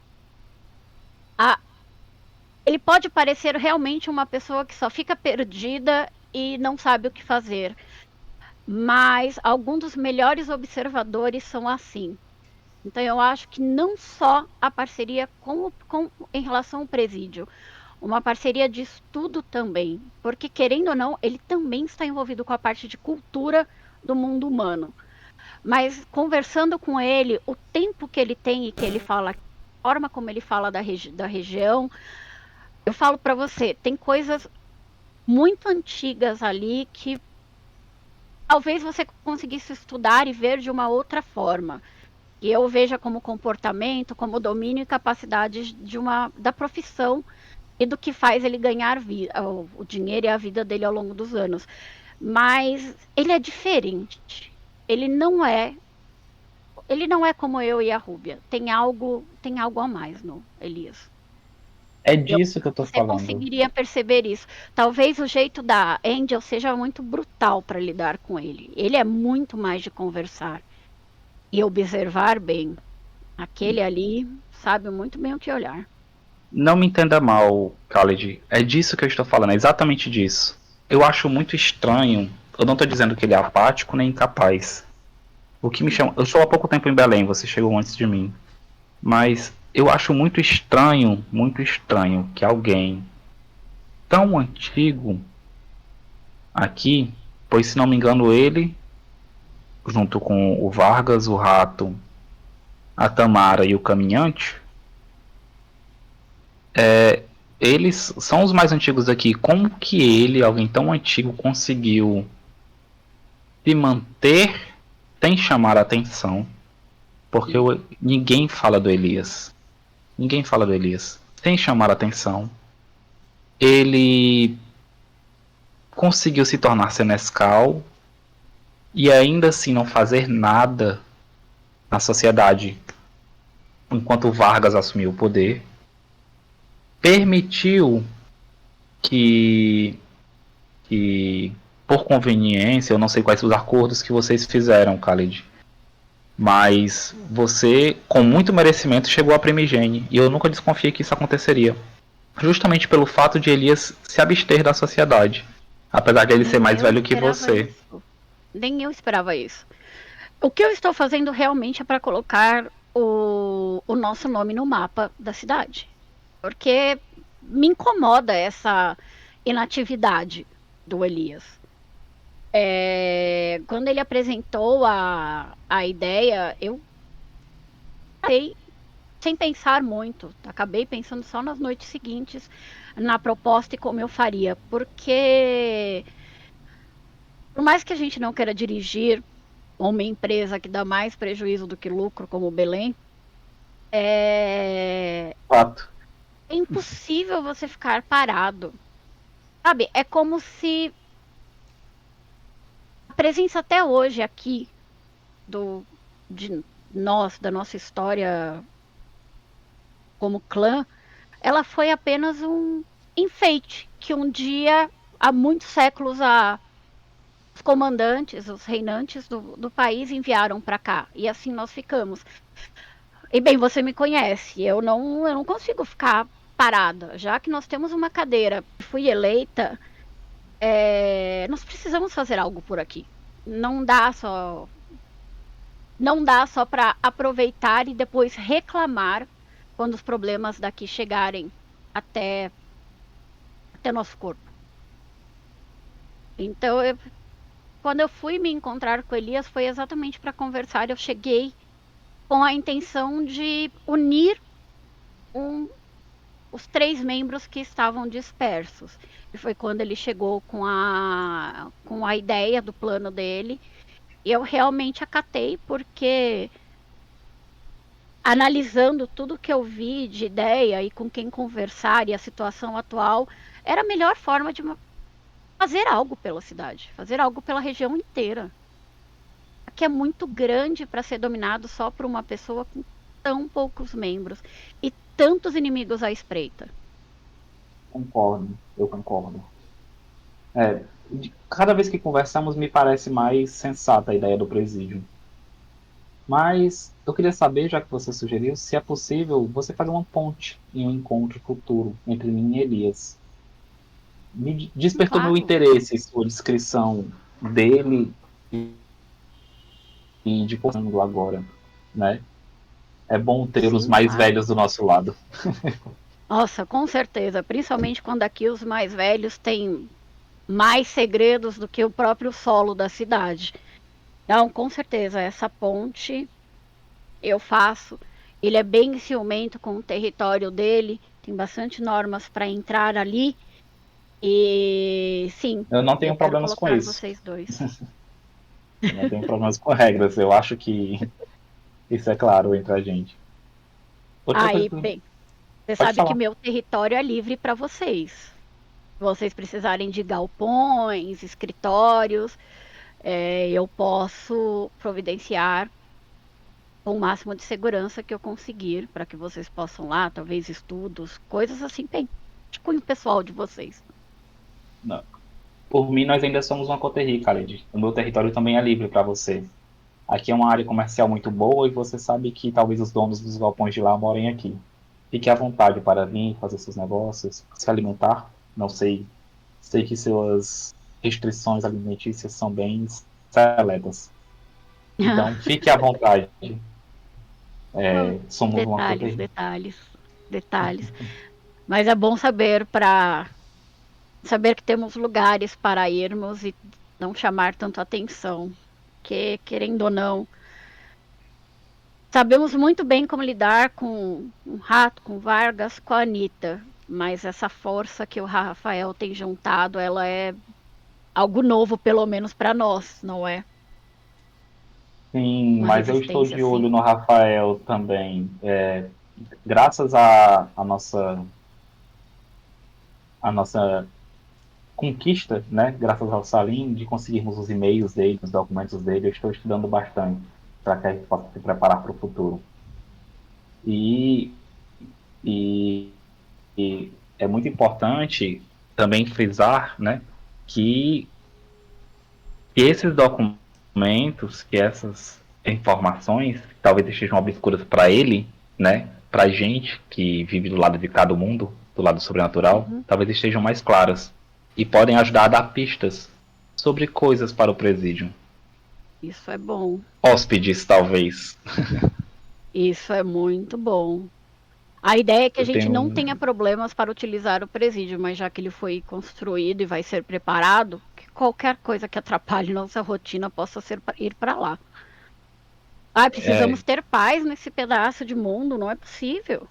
Ele pode parecer realmente uma pessoa que só fica perdida e não sabe o que fazer. Mas alguns dos melhores observadores são assim. Então eu acho que não só a parceria em relação ao presídio, uma parceria de estudo também, porque querendo ou não, ele também está envolvido com a parte de cultura do mundo humano. Mas conversando com ele, o tempo que ele tem e que ele fala, a forma como ele fala da região, eu falo para você, tem coisas muito antigas ali que talvez você conseguisse estudar e ver de uma outra forma. E eu veja como comportamento, como domínio e capacidade da profissão e do que faz ele ganhar o dinheiro e a vida dele ao longo dos anos. Mas ele é diferente. Ele não é como eu e a Rúbia. Tem algo a mais no Elias. É disso que eu tô falando. Você conseguiria perceber isso. Talvez o jeito da Angel seja muito brutal para lidar com ele. Ele é muito mais de conversar e observar bem. Aquele ali sabe muito bem o que olhar. Não me entenda mal, Khaled. É disso que eu estou falando, é exatamente disso. eu acho muito estranho. Eu não tô dizendo que ele é apático nem incapaz. O que me chama. Eu estou há pouco tempo em Belém, você chegou antes de mim. Mas eu acho muito estranho que alguém tão antigo aqui, pois se não me engano ele, junto com o Vargas, o Rato, a Tamara e o Caminhante, eles são os mais antigos aqui. Como que ele, alguém tão antigo, conseguiu se manter sem chamar a atenção? Porque ninguém fala do Elias. Ninguém fala do Elias. Sem chamar a atenção. Ele conseguiu se tornar senescal e ainda assim não fazer nada na sociedade enquanto Vargas assumiu o poder. Permitiu que, que por conveniência, eu não sei quais os acordos que vocês fizeram, Khalid, mas você, com muito merecimento, chegou à primigênia. E eu nunca desconfiei que isso aconteceria. Justamente pelo fato de Elias se abster da sociedade. Apesar de ele ser Nem mais eu velho que esperava você. isso. Nem eu esperava isso. O que eu estou fazendo realmente é para colocar o nosso nome no mapa da cidade. Porque me incomoda essa inatividade do Elias. Quando ele apresentou a ideia, eu acabei sem pensar muito. Acabei pensando só nas noites seguintes na proposta e como eu faria. Porque, por mais que a gente não queira dirigir uma empresa que dá mais prejuízo do que lucro, como o Belém, é Fato. impossível você ficar parado. Sabe? É como se a presença até hoje aqui de nós, da nossa história como clã, ela foi apenas um enfeite que um dia, há muitos séculos, os comandantes, os reinantes do país enviaram para cá. E assim nós ficamos. E bem, você me conhece, eu não consigo ficar parada. Já que nós temos uma cadeira, fui eleita, nós precisamos fazer algo por aqui. Não dá só, não dá só para aproveitar e depois reclamar quando os problemas daqui chegarem até, até nosso corpo. Então, quando eu fui me encontrar com Elias, foi exatamente para conversar. Eu cheguei com a intenção de unir os 3 membros que estavam dispersos. E foi quando ele chegou com a ideia do plano dele. E eu realmente acatei, porque analisando tudo que eu vi de ideia e com quem conversar e a situação atual, era a melhor forma de fazer algo pela cidade, fazer algo pela região inteira. Aqui é muito grande para ser dominado só por uma pessoa com tão poucos membros e tantos inimigos à espreita. Concordo, eu concordo. Cada vez que conversamos me parece mais sensata a ideia do presídio. Mas eu queria saber, já que você sugeriu, se é possível você fazer uma ponte em um encontro futuro entre mim e Elias. Me despertou meu Claro. interesse sua descrição dele e de Portugal agora, né? É bom ter os Sim, mais claro. velhos do nosso lado. Nossa, com certeza. Principalmente quando aqui os mais velhos têm mais segredos do que o próprio solo da cidade. Então, com certeza, essa ponte eu faço. Ele é bem ciumento com o território dele, tem bastante normas para entrar ali. E sim, Eu não eu tenho quero problemas com colocar isso. vocês dois. Eu não tenho problemas com regras. Eu acho que isso é claro entre a gente. Outra coisa Aí, que bem, você pode sabe que falar. meu território é livre para vocês. Se vocês precisarem de galpões, escritórios, eu posso providenciar o máximo de segurança que eu conseguir para que vocês possam lá, talvez estudos, coisas assim, bem, de cunho pessoal de vocês. Não. Por mim, nós ainda somos uma coterri, Khaled. O meu território também é livre para você. Aqui é uma área comercial muito boa e você sabe que talvez os donos dos galpões de lá morem aqui. Fique à vontade para vir fazer seus negócios, se alimentar. Não sei, sei que suas restrições alimentícias são bem seletas. Então, fique à vontade. Somos uma Detalhes, coisa. detalhes, detalhes. Mas é bom saber para saber que temos lugares para irmos e não chamar tanto atenção, que querendo ou não, sabemos muito bem como lidar com um Rato, com Vargas, com a Anitta, mas essa força que o Rafael tem juntado, ela é algo novo, pelo menos para nós, não é? Sim, Uma mas eu estou resistência de olho assim. no Rafael também. Graças à nossa conquista, né? Graças ao Salim, de conseguirmos os e-mails dele, os documentos dele, eu estou estudando bastante para que a gente possa se preparar para o futuro. E, e, e é muito importante também frisar, né, que esses documentos, que essas informações, que talvez estejam obscuras para ele, né, para gente que vive do lado de cada mundo, do lado sobrenatural, Uhum. talvez estejam mais claras e podem ajudar a dar pistas sobre coisas para o presídio. Isso é bom. Hóspedes, talvez. Isso é muito bom. A ideia é que a Eu gente não tenho. tenha problemas para utilizar o presídio, mas já que ele foi construído e vai ser preparado, que qualquer coisa que atrapalhe nossa rotina possa ir para lá. Ah, É, precisamos ter paz nesse pedaço de mundo, não é possível.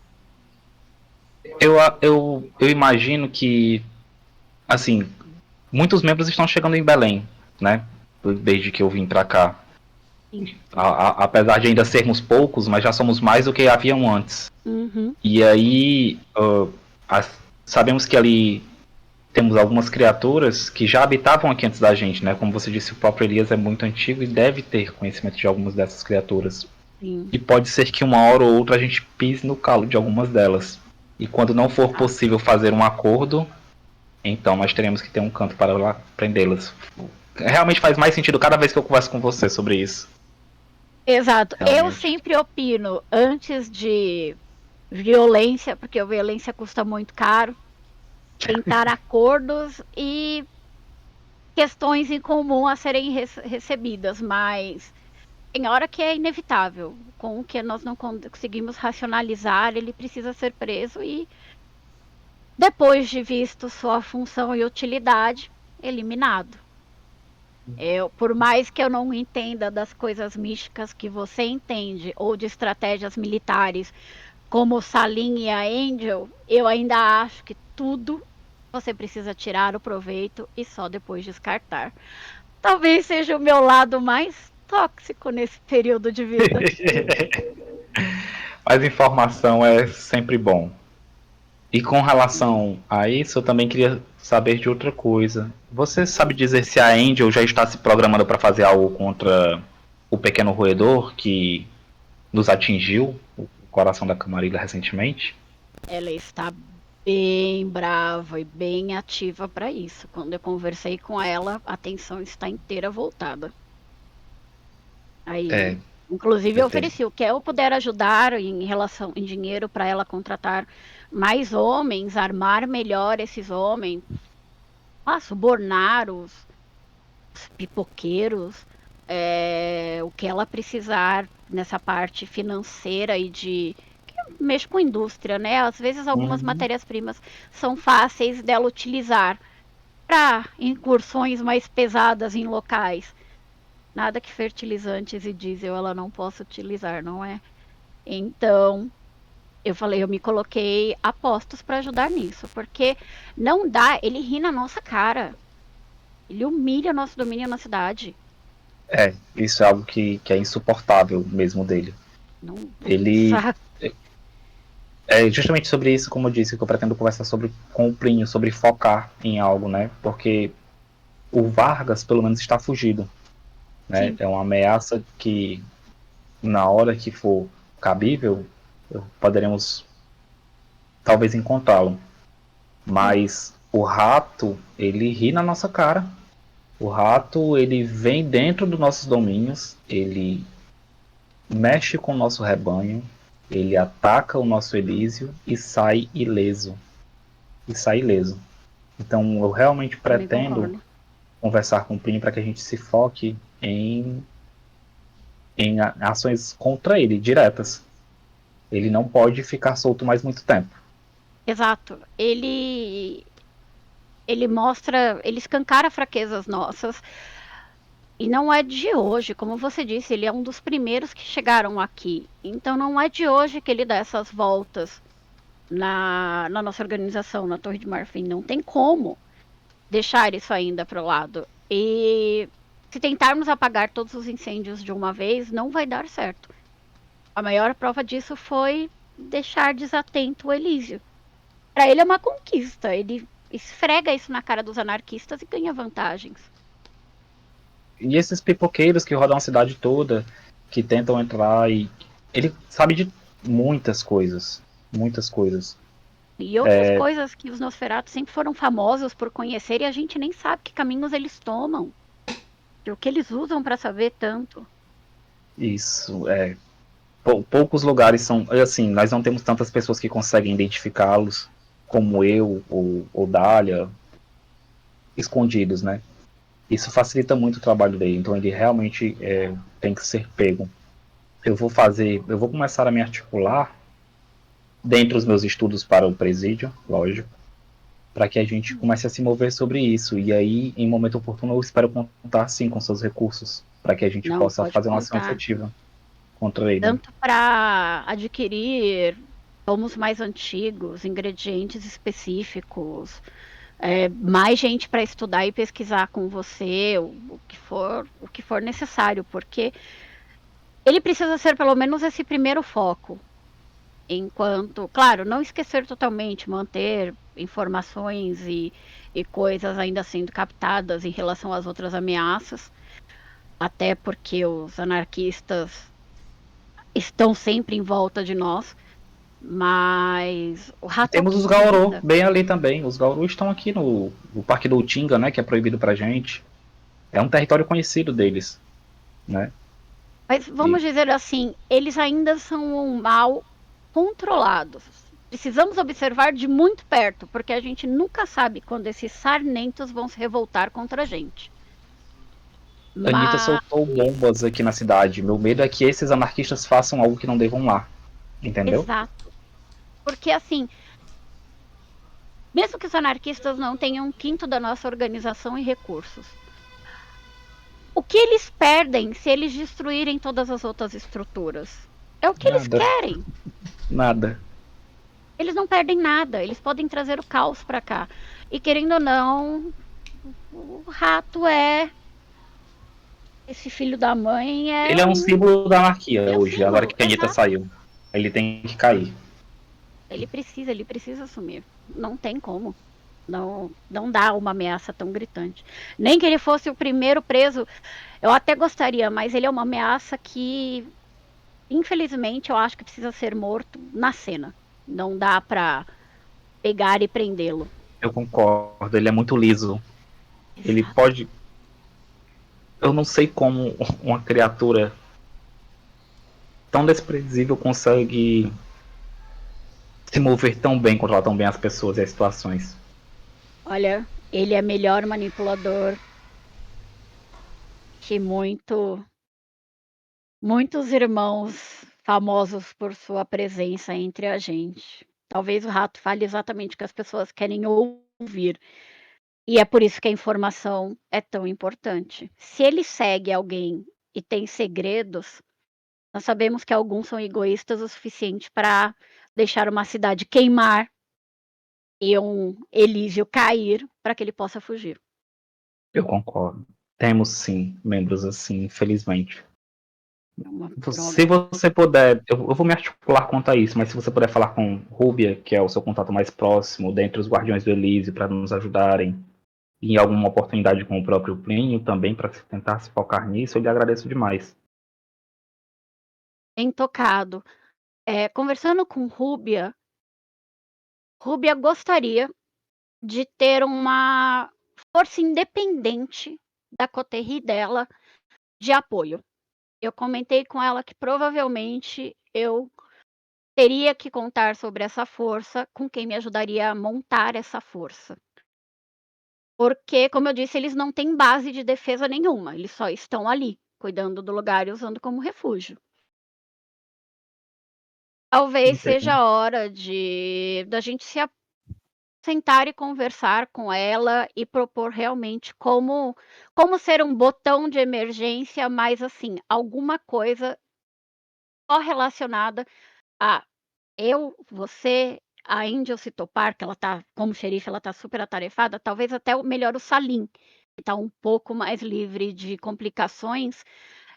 eu imagino que, assim, muitos membros estão chegando em Belém, né? Desde que eu vim para cá. Sim. Apesar de ainda sermos poucos, mas já somos mais do que haviam antes. Uhum. E aí, sabemos que ali temos algumas criaturas que já habitavam aqui antes da gente, né? Como você disse, o próprio Elias é muito antigo e deve ter conhecimento de algumas dessas criaturas. Sim. E pode ser que uma hora ou outra a gente pise no calo de algumas delas. E quando não for Ah, possível fazer um acordo, então nós teremos que ter um canto para lá prendê-las. Realmente faz mais sentido cada vez que eu converso com você sobre isso. exato. Eu Realmente. sempre opino antes de violência, porque a violência custa muito caro, tentar acordos e questões em comum a serem recebidas, mas tem hora que é inevitável. Com o que nós não conseguimos racionalizar, ele precisa ser preso e, depois de visto sua função e utilidade, eliminado. Por mais que eu não entenda das coisas místicas que você entende, ou de estratégias militares, como o Salim e a Angel, eu ainda acho que tudo você precisa tirar o proveito e só depois descartar. Talvez seja o meu lado mais tóxico nesse período de vida. Mas informação é sempre bom. E com relação a isso, eu também queria saber de outra coisa. Você sabe dizer se a Angel já está se programando para fazer algo contra o pequeno roedor que nos atingiu, o coração da Camarilha recentemente? Ela está bem brava e bem ativa para isso. Quando eu conversei com ela, a atenção está inteira voltada. Aí, É, inclusive, eu eu tenho. ofereci o que eu puder ajudar em relação em dinheiro para ela contratar mais homens, armar melhor esses homens, subornar os pipoqueiros, o que ela precisar nessa parte financeira e de que mexe com indústria, né? Às vezes algumas Uhum. matérias-primas são fáceis dela utilizar para incursões mais pesadas em locais. Nada que fertilizantes e diesel ela não possa utilizar, não é? Então, eu falei, eu me coloquei a postos para ajudar nisso, porque não dá, ele ri na nossa cara. Ele humilha nosso domínio na cidade. Isso é algo que é insuportável mesmo dele. Não, Ele. sabe? É justamente sobre isso, como eu disse, que eu pretendo conversar com o Plínio, sobre focar em algo, né? Porque o Vargas, pelo menos, está fugido, né? Sim. É uma ameaça que, na hora que for cabível, poderemos talvez encontrá-lo. Mas o rato, ele ri na nossa cara. O rato, ele vem dentro dos nossos domínios, ele mexe com o nosso rebanho, ele ataca o nosso Elísio e sai ileso. E sai ileso. Então eu realmente Também pretendo concordo. conversar com o Plínio para que a gente se foque em ações contra ele, diretas. Ele não pode ficar solto mais muito tempo. Exato. Ele mostra, ele escancara fraquezas nossas. E não é de hoje, como você disse, ele é um dos primeiros que chegaram aqui. Então não é de hoje que ele dá essas voltas na nossa organização, na Torre de Marfim. Não tem como deixar isso ainda para o lado. E se tentarmos apagar todos os incêndios de uma vez, não vai dar certo. A maior prova disso foi deixar desatento o Elísio. Para ele é uma conquista. Ele esfrega isso na cara dos anarquistas e ganha vantagens. E esses pipoqueiros que rodam a cidade toda, que tentam entrar e... Ele sabe de muitas coisas. Muitas coisas. E outras coisas que os Nosferatu sempre foram famosos por conhecer e a gente nem sabe que caminhos eles tomam. E o que eles usam para saber tanto. Isso, poucos lugares são... Assim, nós não temos tantas pessoas que conseguem identificá-los, como eu, ou Dália, escondidos, né? Isso facilita muito o trabalho dele, então ele realmente tem que ser pego. Eu vou começar a me articular dentro dos meus estudos para o presídio, lógico, para que a gente comece a se mover sobre isso. E aí, em momento oportuno, eu espero contar sim com seus recursos, para que a gente Não possa pode fazer uma ação contar. efetiva contra ele. Tanto para adquirir tomos mais antigos, ingredientes específicos, mais gente para estudar e pesquisar com você, o que for necessário, porque ele precisa ser pelo menos esse primeiro foco. Enquanto, claro, não esquecer totalmente, manter informações e coisas ainda sendo captadas em relação às outras ameaças, até porque os anarquistas estão sempre em volta de nós, mas o E rato é o temos que os Gaoru cuida. bem ali também. Os Gaoru estão aqui no Parque do Utinga, né, que é proibido pra gente. É um território conhecido deles, né? Mas E vamos dizer assim, eles ainda são um mal controlados. Precisamos observar de muito perto, porque a gente nunca sabe quando esses sarnentos vão se revoltar contra a gente. Anitta Mas, soltou bombas aqui na cidade. Meu medo é que esses anarquistas façam algo que não devam lá. Entendeu? exato. Porque assim, mesmo que os anarquistas não tenham um quinto da nossa organização e recursos, o que eles perdem se eles destruírem todas as outras estruturas? É o que eles Nada. querem. Nada. Eles não perdem nada, eles podem trazer o caos para cá. E querendo ou não, o rato é. Esse filho da mãe é Ele é um símbolo da anarquia Ele é um hoje, agora símbolo, que a Anitta exato. saiu. Ele tem que cair. Ele precisa assumir. Não tem como. Não, não dá uma ameaça tão gritante. Nem que ele fosse o primeiro preso, eu até gostaria, mas ele é uma ameaça que, infelizmente, eu acho que precisa ser morto na cena. Não dá pra pegar e prendê-lo. Eu concordo, ele é muito liso. Ele Exato. pode. Eu não sei como uma criatura tão desprezível consegue se mover tão bem, controlar tão bem as pessoas e as situações. Olha, ele é melhor manipulador que muitos irmãos famosos por sua presença entre a gente. Talvez o rato fale exatamente o que as pessoas querem ouvir. E é por isso que a informação é tão importante. Se ele segue alguém e tem segredos, nós sabemos que alguns são egoístas o suficiente para deixar uma cidade queimar e um Elísio cair para que ele possa fugir. Eu concordo. Temos sim membros assim, infelizmente. É uma Se droga. você puder, eu vou me articular quanto a isso, mas se você puder falar com Rúbia, que é o seu contato mais próximo, dentre os Guardiões do Elísio, para nos ajudarem, e em alguma oportunidade com o próprio Plínio também, para tentar se focar nisso, eu lhe agradeço demais. Bem tocado. Conversando com Rúbia, Rúbia gostaria de ter uma força independente da coterie dela de apoio. Eu comentei com ela que provavelmente eu teria que contar sobre essa força com quem me ajudaria a montar essa força. Porque, como eu disse, eles não têm base de defesa nenhuma, eles só estão ali, cuidando do lugar e usando como refúgio. Talvez seja Entendo. a hora da gente sentar e conversar com ela e propor realmente como ser um botão de emergência, mas assim, alguma coisa só relacionada a eu, você, a Angel se topar, que ela tá como xerife, ela tá super atarefada, talvez até o melhor o Salim, que tá um pouco mais livre de complicações,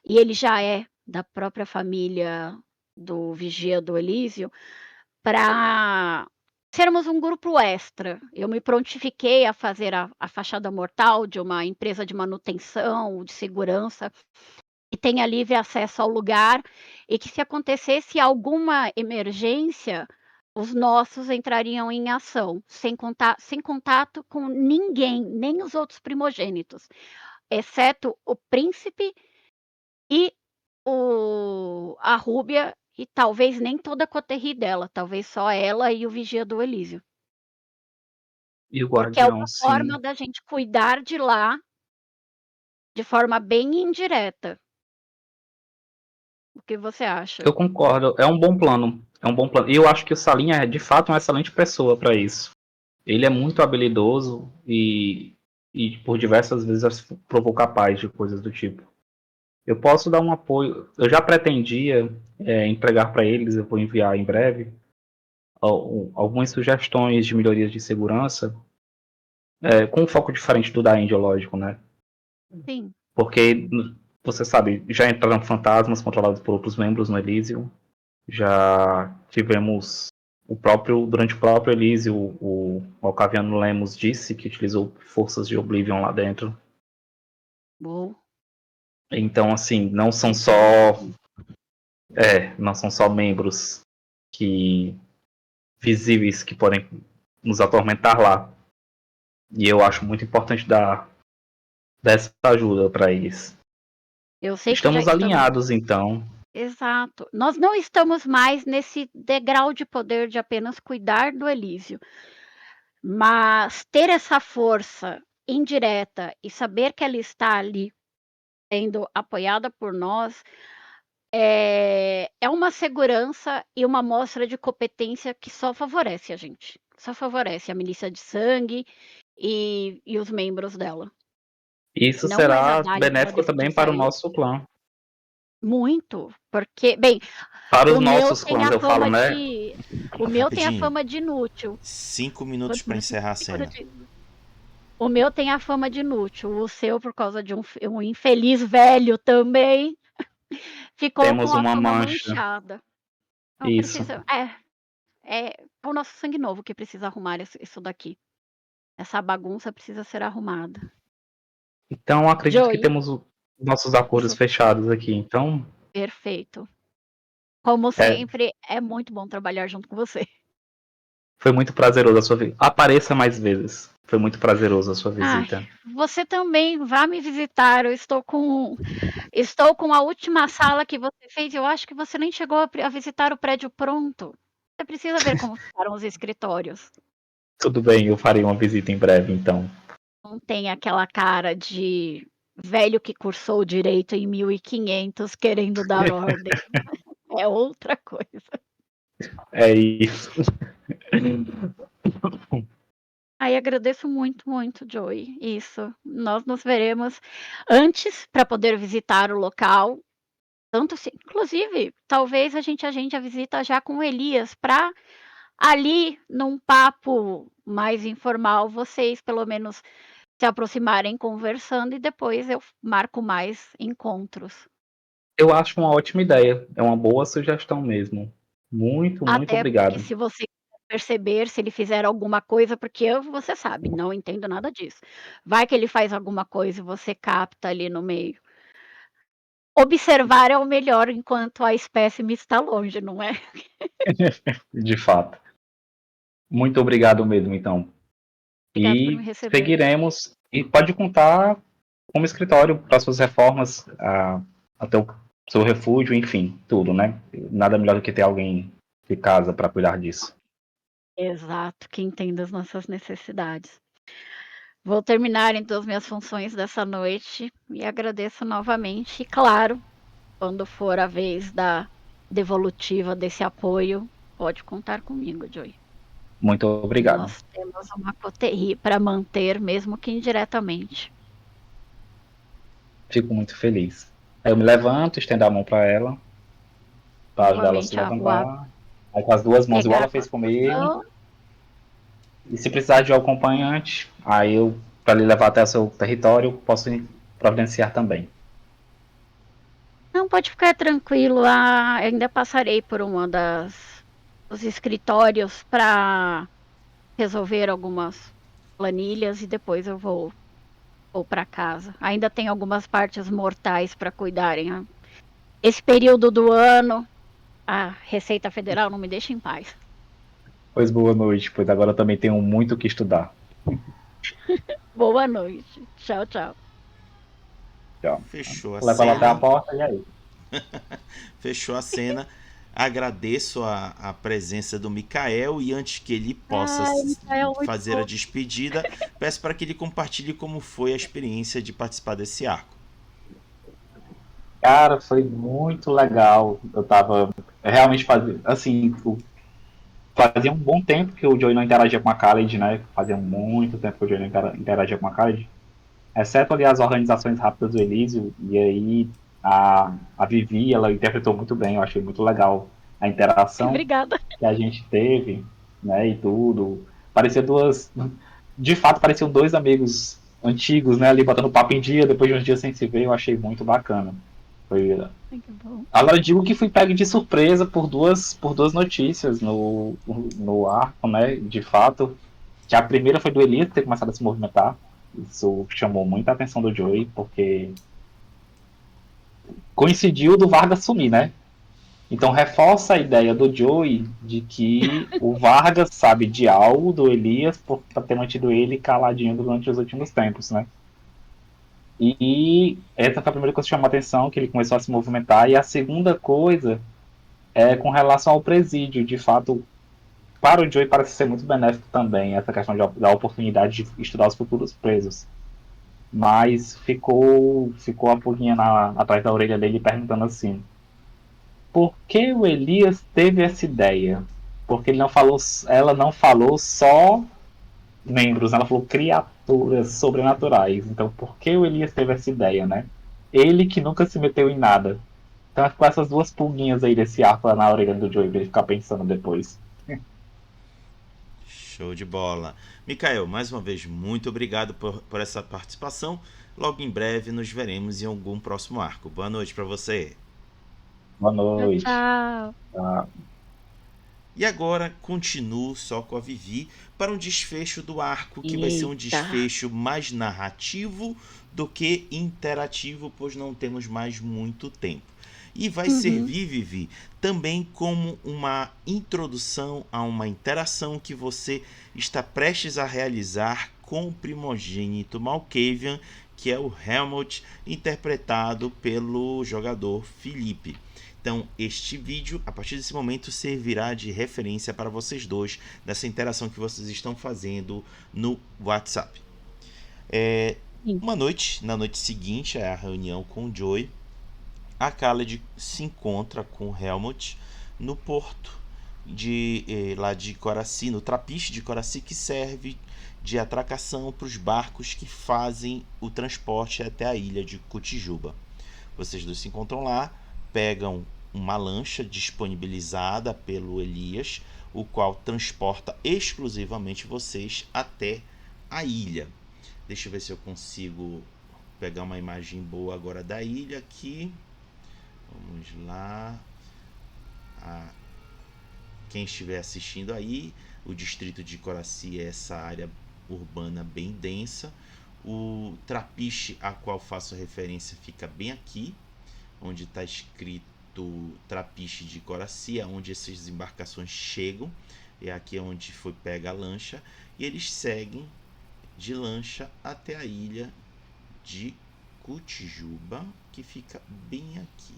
e ele já é da própria família do vigia do Elísio, para sermos um grupo extra. Eu me prontifiquei a fazer a fachada mortal de uma empresa de manutenção, de segurança, que tenha livre acesso ao lugar e que, se acontecesse alguma emergência, os nossos entrariam em ação, sem contato com ninguém, nem os outros primogênitos, exceto o príncipe e a Rúbia, e talvez nem toda a coterie dela, talvez só ela e o vigia do Elísio. E o Porque é guardião, uma sim. forma da gente cuidar de lá, de forma bem indireta. O que você acha? Eu concordo, é um bom plano. É um bom plano. E eu acho que o Salim é de fato uma excelente pessoa para isso. Ele é muito habilidoso e por diversas vezes provou capaz de coisas do tipo. Eu posso dar um apoio. Eu já pretendia entregar para eles, eu vou enviar em breve, algumas sugestões de melhorias de segurança, com um foco diferente do da Angel, lógico, né? Sim. Porque, você sabe, já entraram fantasmas controlados por outros membros no Elysium. Já tivemos durante o próprio Elysium, o Malkaviano Lemos disse que utilizou forças de Oblivion lá dentro. Bom. Então, assim, não são só membros que visíveis que podem nos atormentar lá. E eu acho muito importante dar essa ajuda para eles. Eu sei que já Estamos estamos. alinhados, então. Exato. Nós não estamos mais nesse degrau de poder de apenas cuidar do Elísio, mas ter essa força indireta e saber que ela está ali sendo apoiada por nós é uma segurança e uma mostra de competência que só favorece a gente, só favorece a milícia de sangue e os membros dela. Isso Não mais a será Dália que ela benéfico decidiu também para o sair. nosso clã. Muito, porque, bem, Para os o meu nossos tem clãs, a eu falo, fama né? de o meu tem a Rapidinho. fama de inútil. 5 minutos Quantos para minutos? encerrar a 5 cena. minutinhos. O meu tem a fama de inútil, o seu, por causa de um infeliz velho também, ficou com Temos a uma fama mancha. manchada. Então Isso. precisa é o nosso sangue novo que precisa arrumar isso daqui. Essa bagunça precisa ser arrumada. Então, acredito que Joey, temos nossos acordos isso, fechados aqui. Então, perfeito. Como é, sempre, é muito bom trabalhar junto com você. foi muito prazeroso a sua visita. Apareça mais vezes. Foi muito prazeroso a sua Ai, visita. você também vá me visitar. Eu estou com a última sala que você fez. Eu acho que você nem chegou a visitar o prédio pronto. Você precisa ver como ficaram os escritórios. Tudo bem, eu farei uma visita em breve, então. Não tem aquela cara de velho que cursou direito em 1500 querendo dar ordem. É outra coisa. É isso. Ai, agradeço muito, muito, Joey. Isso. Nós nos veremos antes para poder visitar o local. Tanto se inclusive, talvez a gente agende a visita já com o Elias para ali, num papo mais informal, vocês pelo menos se aproximarem conversando e depois eu marco mais encontros. Eu acho uma ótima ideia. É uma boa sugestão mesmo. Muito, muito Até porque obrigado. se você perceber se ele fizer alguma coisa, porque você sabe, não entendo nada disso. Vai que ele faz alguma coisa e você capta ali no meio. Observar é o melhor enquanto a espécime está longe, não é? De fato. Muito obrigado mesmo, então. Obrigado por me E receber. seguiremos. E pode contar como escritório para suas reformas, até o seu refúgio, enfim, tudo, né? Nada melhor do que ter alguém de casa para cuidar disso. Exato, que entenda as nossas necessidades. Vou terminar então as minhas funções dessa noite e agradeço novamente. E claro, quando for a vez da devolutiva desse apoio, pode contar comigo, Joey. Muito obrigado. Nós temos uma coterie para manter, mesmo que indiretamente. Fico muito feliz. Aí eu me levanto, estendo a mão para ela, para ajudar ela a se Novamente, vou levantar. Aí com as duas mãos, igual pegar ela a fez comigo. condução. E se precisar de um acompanhante, aí eu, para lhe levar até o seu território, posso providenciar também. Não, pode ficar tranquilo. Ainda passarei por uma dos escritórios para resolver algumas planilhas e depois eu vou para casa. Ainda tem algumas partes mortais para cuidarem. Né? Esse período do ano, a Receita Federal não me deixa em paz. Pois boa noite, pois agora eu também tenho muito o que estudar. Boa noite. Tchau, tchau. Tchau. Fechou a Leva ela até a cena. porta e aí. Fechou a cena. Agradeço a presença do Mikael e antes que ele possa Ai, Micael, muito fazer a bom. despedida, peço para que ele compartilhe como foi a experiência de participar desse arco. Cara, foi muito legal. Eu tava realmente fazendo, assim, fazia um bom tempo que o Joey não interagia com a Khaled, né? Fazia muito tempo que o Joey não interagia com a Khaled. Exceto ali as organizações rápidas do Elísio, e aí a Vivi, ela interpretou muito bem, eu achei muito legal a interação Obrigada. que a gente teve, né, e tudo. Parecia duas, de fato, pareciam dois amigos antigos, né, ali botando papo em dia, depois de uns dias sem se ver, eu achei muito bacana. Foi... Ai, que bom. Agora eu digo que fui pego de surpresa por duas notícias no arco, né, de fato, que a primeira foi do Elias ter começado a se movimentar. Isso chamou muita atenção do Joey, porque coincidiu do Vargas sumir, né? Então reforça a ideia do Joey de que o Vargas sabe de algo do Elias por ter mantido ele caladinho durante os últimos tempos, né? E essa foi a primeira coisa que chamou a atenção, que ele começou a se movimentar. E a segunda coisa é com relação ao presídio. De fato, para o Joey parece ser muito benéfico também essa questão da oportunidade de estudar os futuros presos. Mas ficou a pulguinha atrás da orelha dele perguntando assim: por que o Elias teve essa ideia? Porque ela não falou só membros, ela falou criaturas sobrenaturais. Então, por que o Elias teve essa ideia, né? Ele que nunca se meteu em nada. Então, com essas duas pulguinhas aí desse arco lá na orelha do Joey, pra ele ficar pensando depois. Show de bola. Mikael, mais uma vez, muito obrigado por essa participação. Logo em breve nos veremos em algum próximo arco. Boa noite para você. Boa Tchau, noite. tchau. Tá. E agora continuo só com a Vivi para um desfecho do arco que vai ser um Eita. desfecho mais narrativo do que interativo, pois não temos mais muito tempo. E vai Uhum. servir, Vivi, também como uma introdução a uma interação que você está prestes a realizar com o primogênito Malkavian, que é o Helmut, interpretado pelo jogador Felipe. Então, este vídeo, a partir desse momento, servirá de referência para vocês dois, nessa interação que vocês estão fazendo no WhatsApp. Sim. Uma noite, na noite seguinte à reunião com o Joey, a Khaled se encontra com o Helmut no porto lá de Coraci, no trapiche de Coraci, que serve de atracação para os barcos que fazem o transporte até a ilha de Cotijuba. Vocês dois se encontram lá, pegam uma lancha disponibilizada pelo Elias, o qual transporta exclusivamente vocês até a ilha. Deixa eu ver se eu consigo pegar uma imagem boa agora da ilha aqui. Vamos lá. Quem estiver assistindo aí, o distrito de Coraci é essa área urbana bem densa. O trapiche a qual faço referência fica bem aqui, onde está escrito Trapiche de Coraci, onde essas embarcações chegam. É aqui onde foi pega a lancha. E eles seguem de lancha até a ilha de Cotijuba, que fica bem aqui.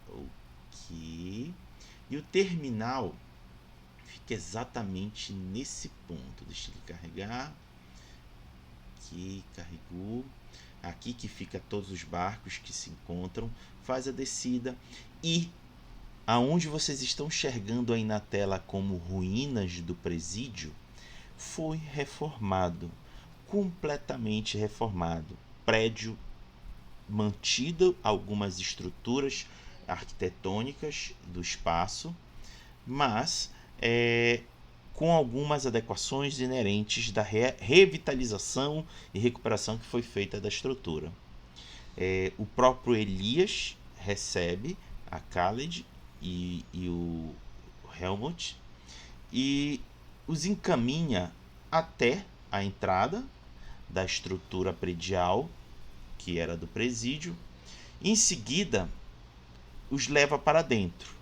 Ok. E o terminal fica exatamente nesse ponto. Deixa ele carregar. aqui, carregou. Aqui que fica todos os barcos que se encontram. Faz a descida e aonde vocês estão enxergando aí na tela como ruínas do presídio, foi reformado, completamente reformado. Prédio mantido algumas estruturas arquitetônicas do espaço, mas com algumas adequações inerentes da revitalização e recuperação que foi feita da estrutura. O próprio Elias recebe a Khaled e o Helmut e os encaminha até a entrada da estrutura predial, que era do presídio. Em seguida, os leva para dentro.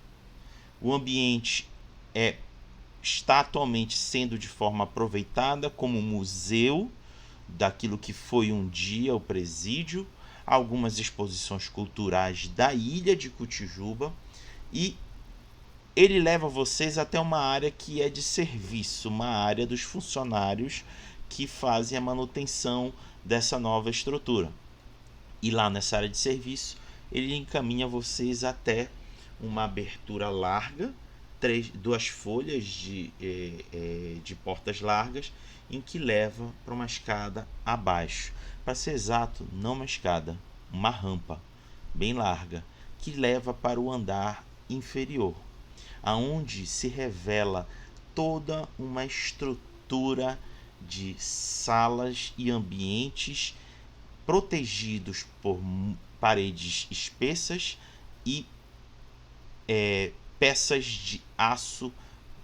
O ambiente está atualmente sendo de forma aproveitada como museu daquilo que foi um dia o presídio, algumas exposições culturais da ilha de Cotijuba, e ele leva vocês até uma área que é de serviço, uma área dos funcionários que fazem a manutenção dessa nova estrutura. E lá nessa área de serviço, ele encaminha vocês até uma abertura larga, duas folhas de portas largas, em que leva para uma escada abaixo. Para ser exato, não uma escada, uma rampa bem larga, que leva para o andar inferior, aonde se revela toda uma estrutura de salas e ambientes protegidos por paredes espessas e peças de aço,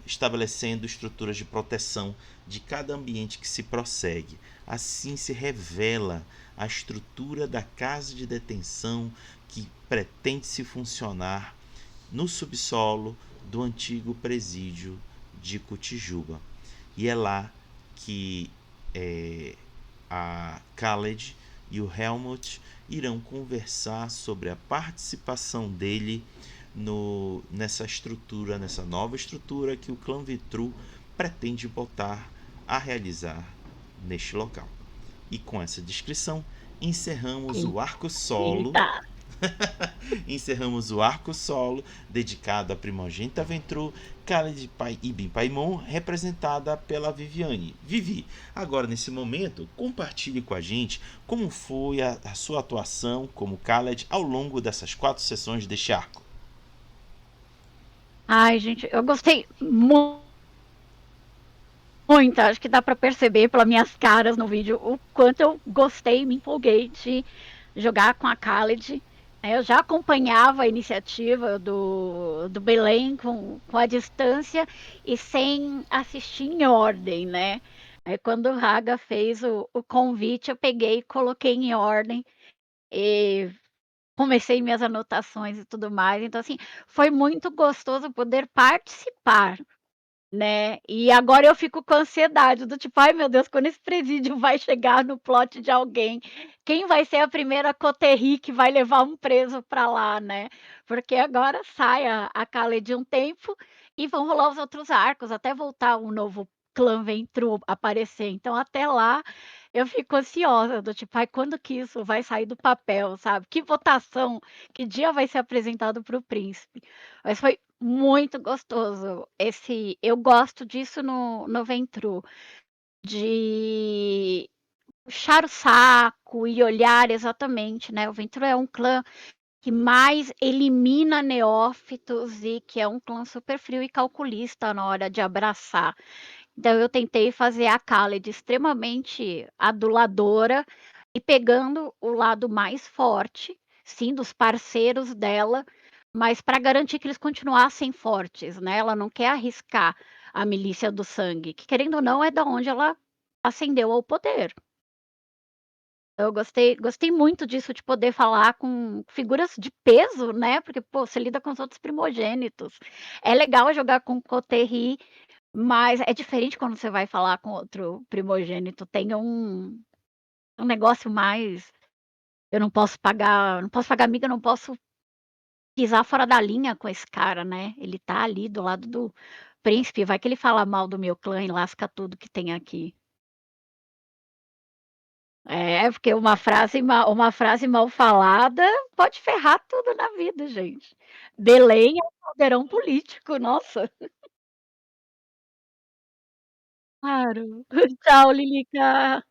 estabelecendo estruturas de proteção de cada ambiente que se prossegue. Assim se revela a estrutura da casa de detenção que pretende se funcionar no subsolo do antigo presídio de Cotijuba. E é lá que a Khaled e o Helmut irão conversar sobre a participação dele nessa estrutura, nessa nova estrutura que o clã Vitru pretende botar a realizar neste local. E com essa descrição, encerramos o arco solo. Encerramos o arco solo dedicado à primogênita Ventru, Khaled Ibn Paimon, representada pela Viviane. Vivi, agora nesse momento, compartilhe com a gente como foi a sua atuação como Khaled ao longo dessas 4 sessões deste arco. Ai, gente, eu gostei muito. Acho que dá pra perceber pelas minhas caras no vídeo o quanto eu gostei, me empolguei de jogar com a Khaled. Eu já acompanhava a iniciativa do Belém com a distância e sem assistir em ordem, né? Aí quando o Raga fez o convite, eu peguei e coloquei em ordem e comecei minhas anotações e tudo mais. Então, assim, foi muito gostoso poder participar, né. E agora eu fico com ansiedade do tipo: "Ai meu Deus, quando esse presídio vai chegar no plot de alguém, quem vai ser a primeira coterie que vai levar um preso pra lá, né". Porque agora sai a Khaled um tempo e vão rolar os outros arcos, até voltar um novo clã Ventru aparecer. Então até lá eu fico ansiosa do tipo: "Ai, quando que isso vai sair do papel", sabe. Que votação, que dia vai ser apresentado para o príncipe. Mas foi muito gostoso. Eu gosto disso no Ventru, de puxar o saco e olhar exatamente, né, o Ventru é um clã que mais elimina neófitos e que é um clã super frio e calculista na hora de abraçar. Então eu tentei fazer a Khaled extremamente aduladora e pegando o lado mais forte, sim, dos parceiros dela, mas para garantir que eles continuassem fortes, né, ela não quer arriscar a milícia do sangue, que querendo ou não é da onde ela ascendeu ao poder. Eu gostei muito disso, de poder falar com figuras de peso, né, porque, pô, você lida com os outros primogênitos. É legal jogar com Coterie, mas é diferente quando você vai falar com outro primogênito, tem um negócio mais eu não posso pagar amiga, eu não posso pisar fora da linha com esse cara, né, ele tá ali do lado do príncipe, vai que ele fala mal do meu clã e lasca tudo que tem aqui. É, porque uma frase mal falada pode ferrar tudo na vida, gente. Belém é um caldeirão político, nossa. Claro. Tchau, Lilica.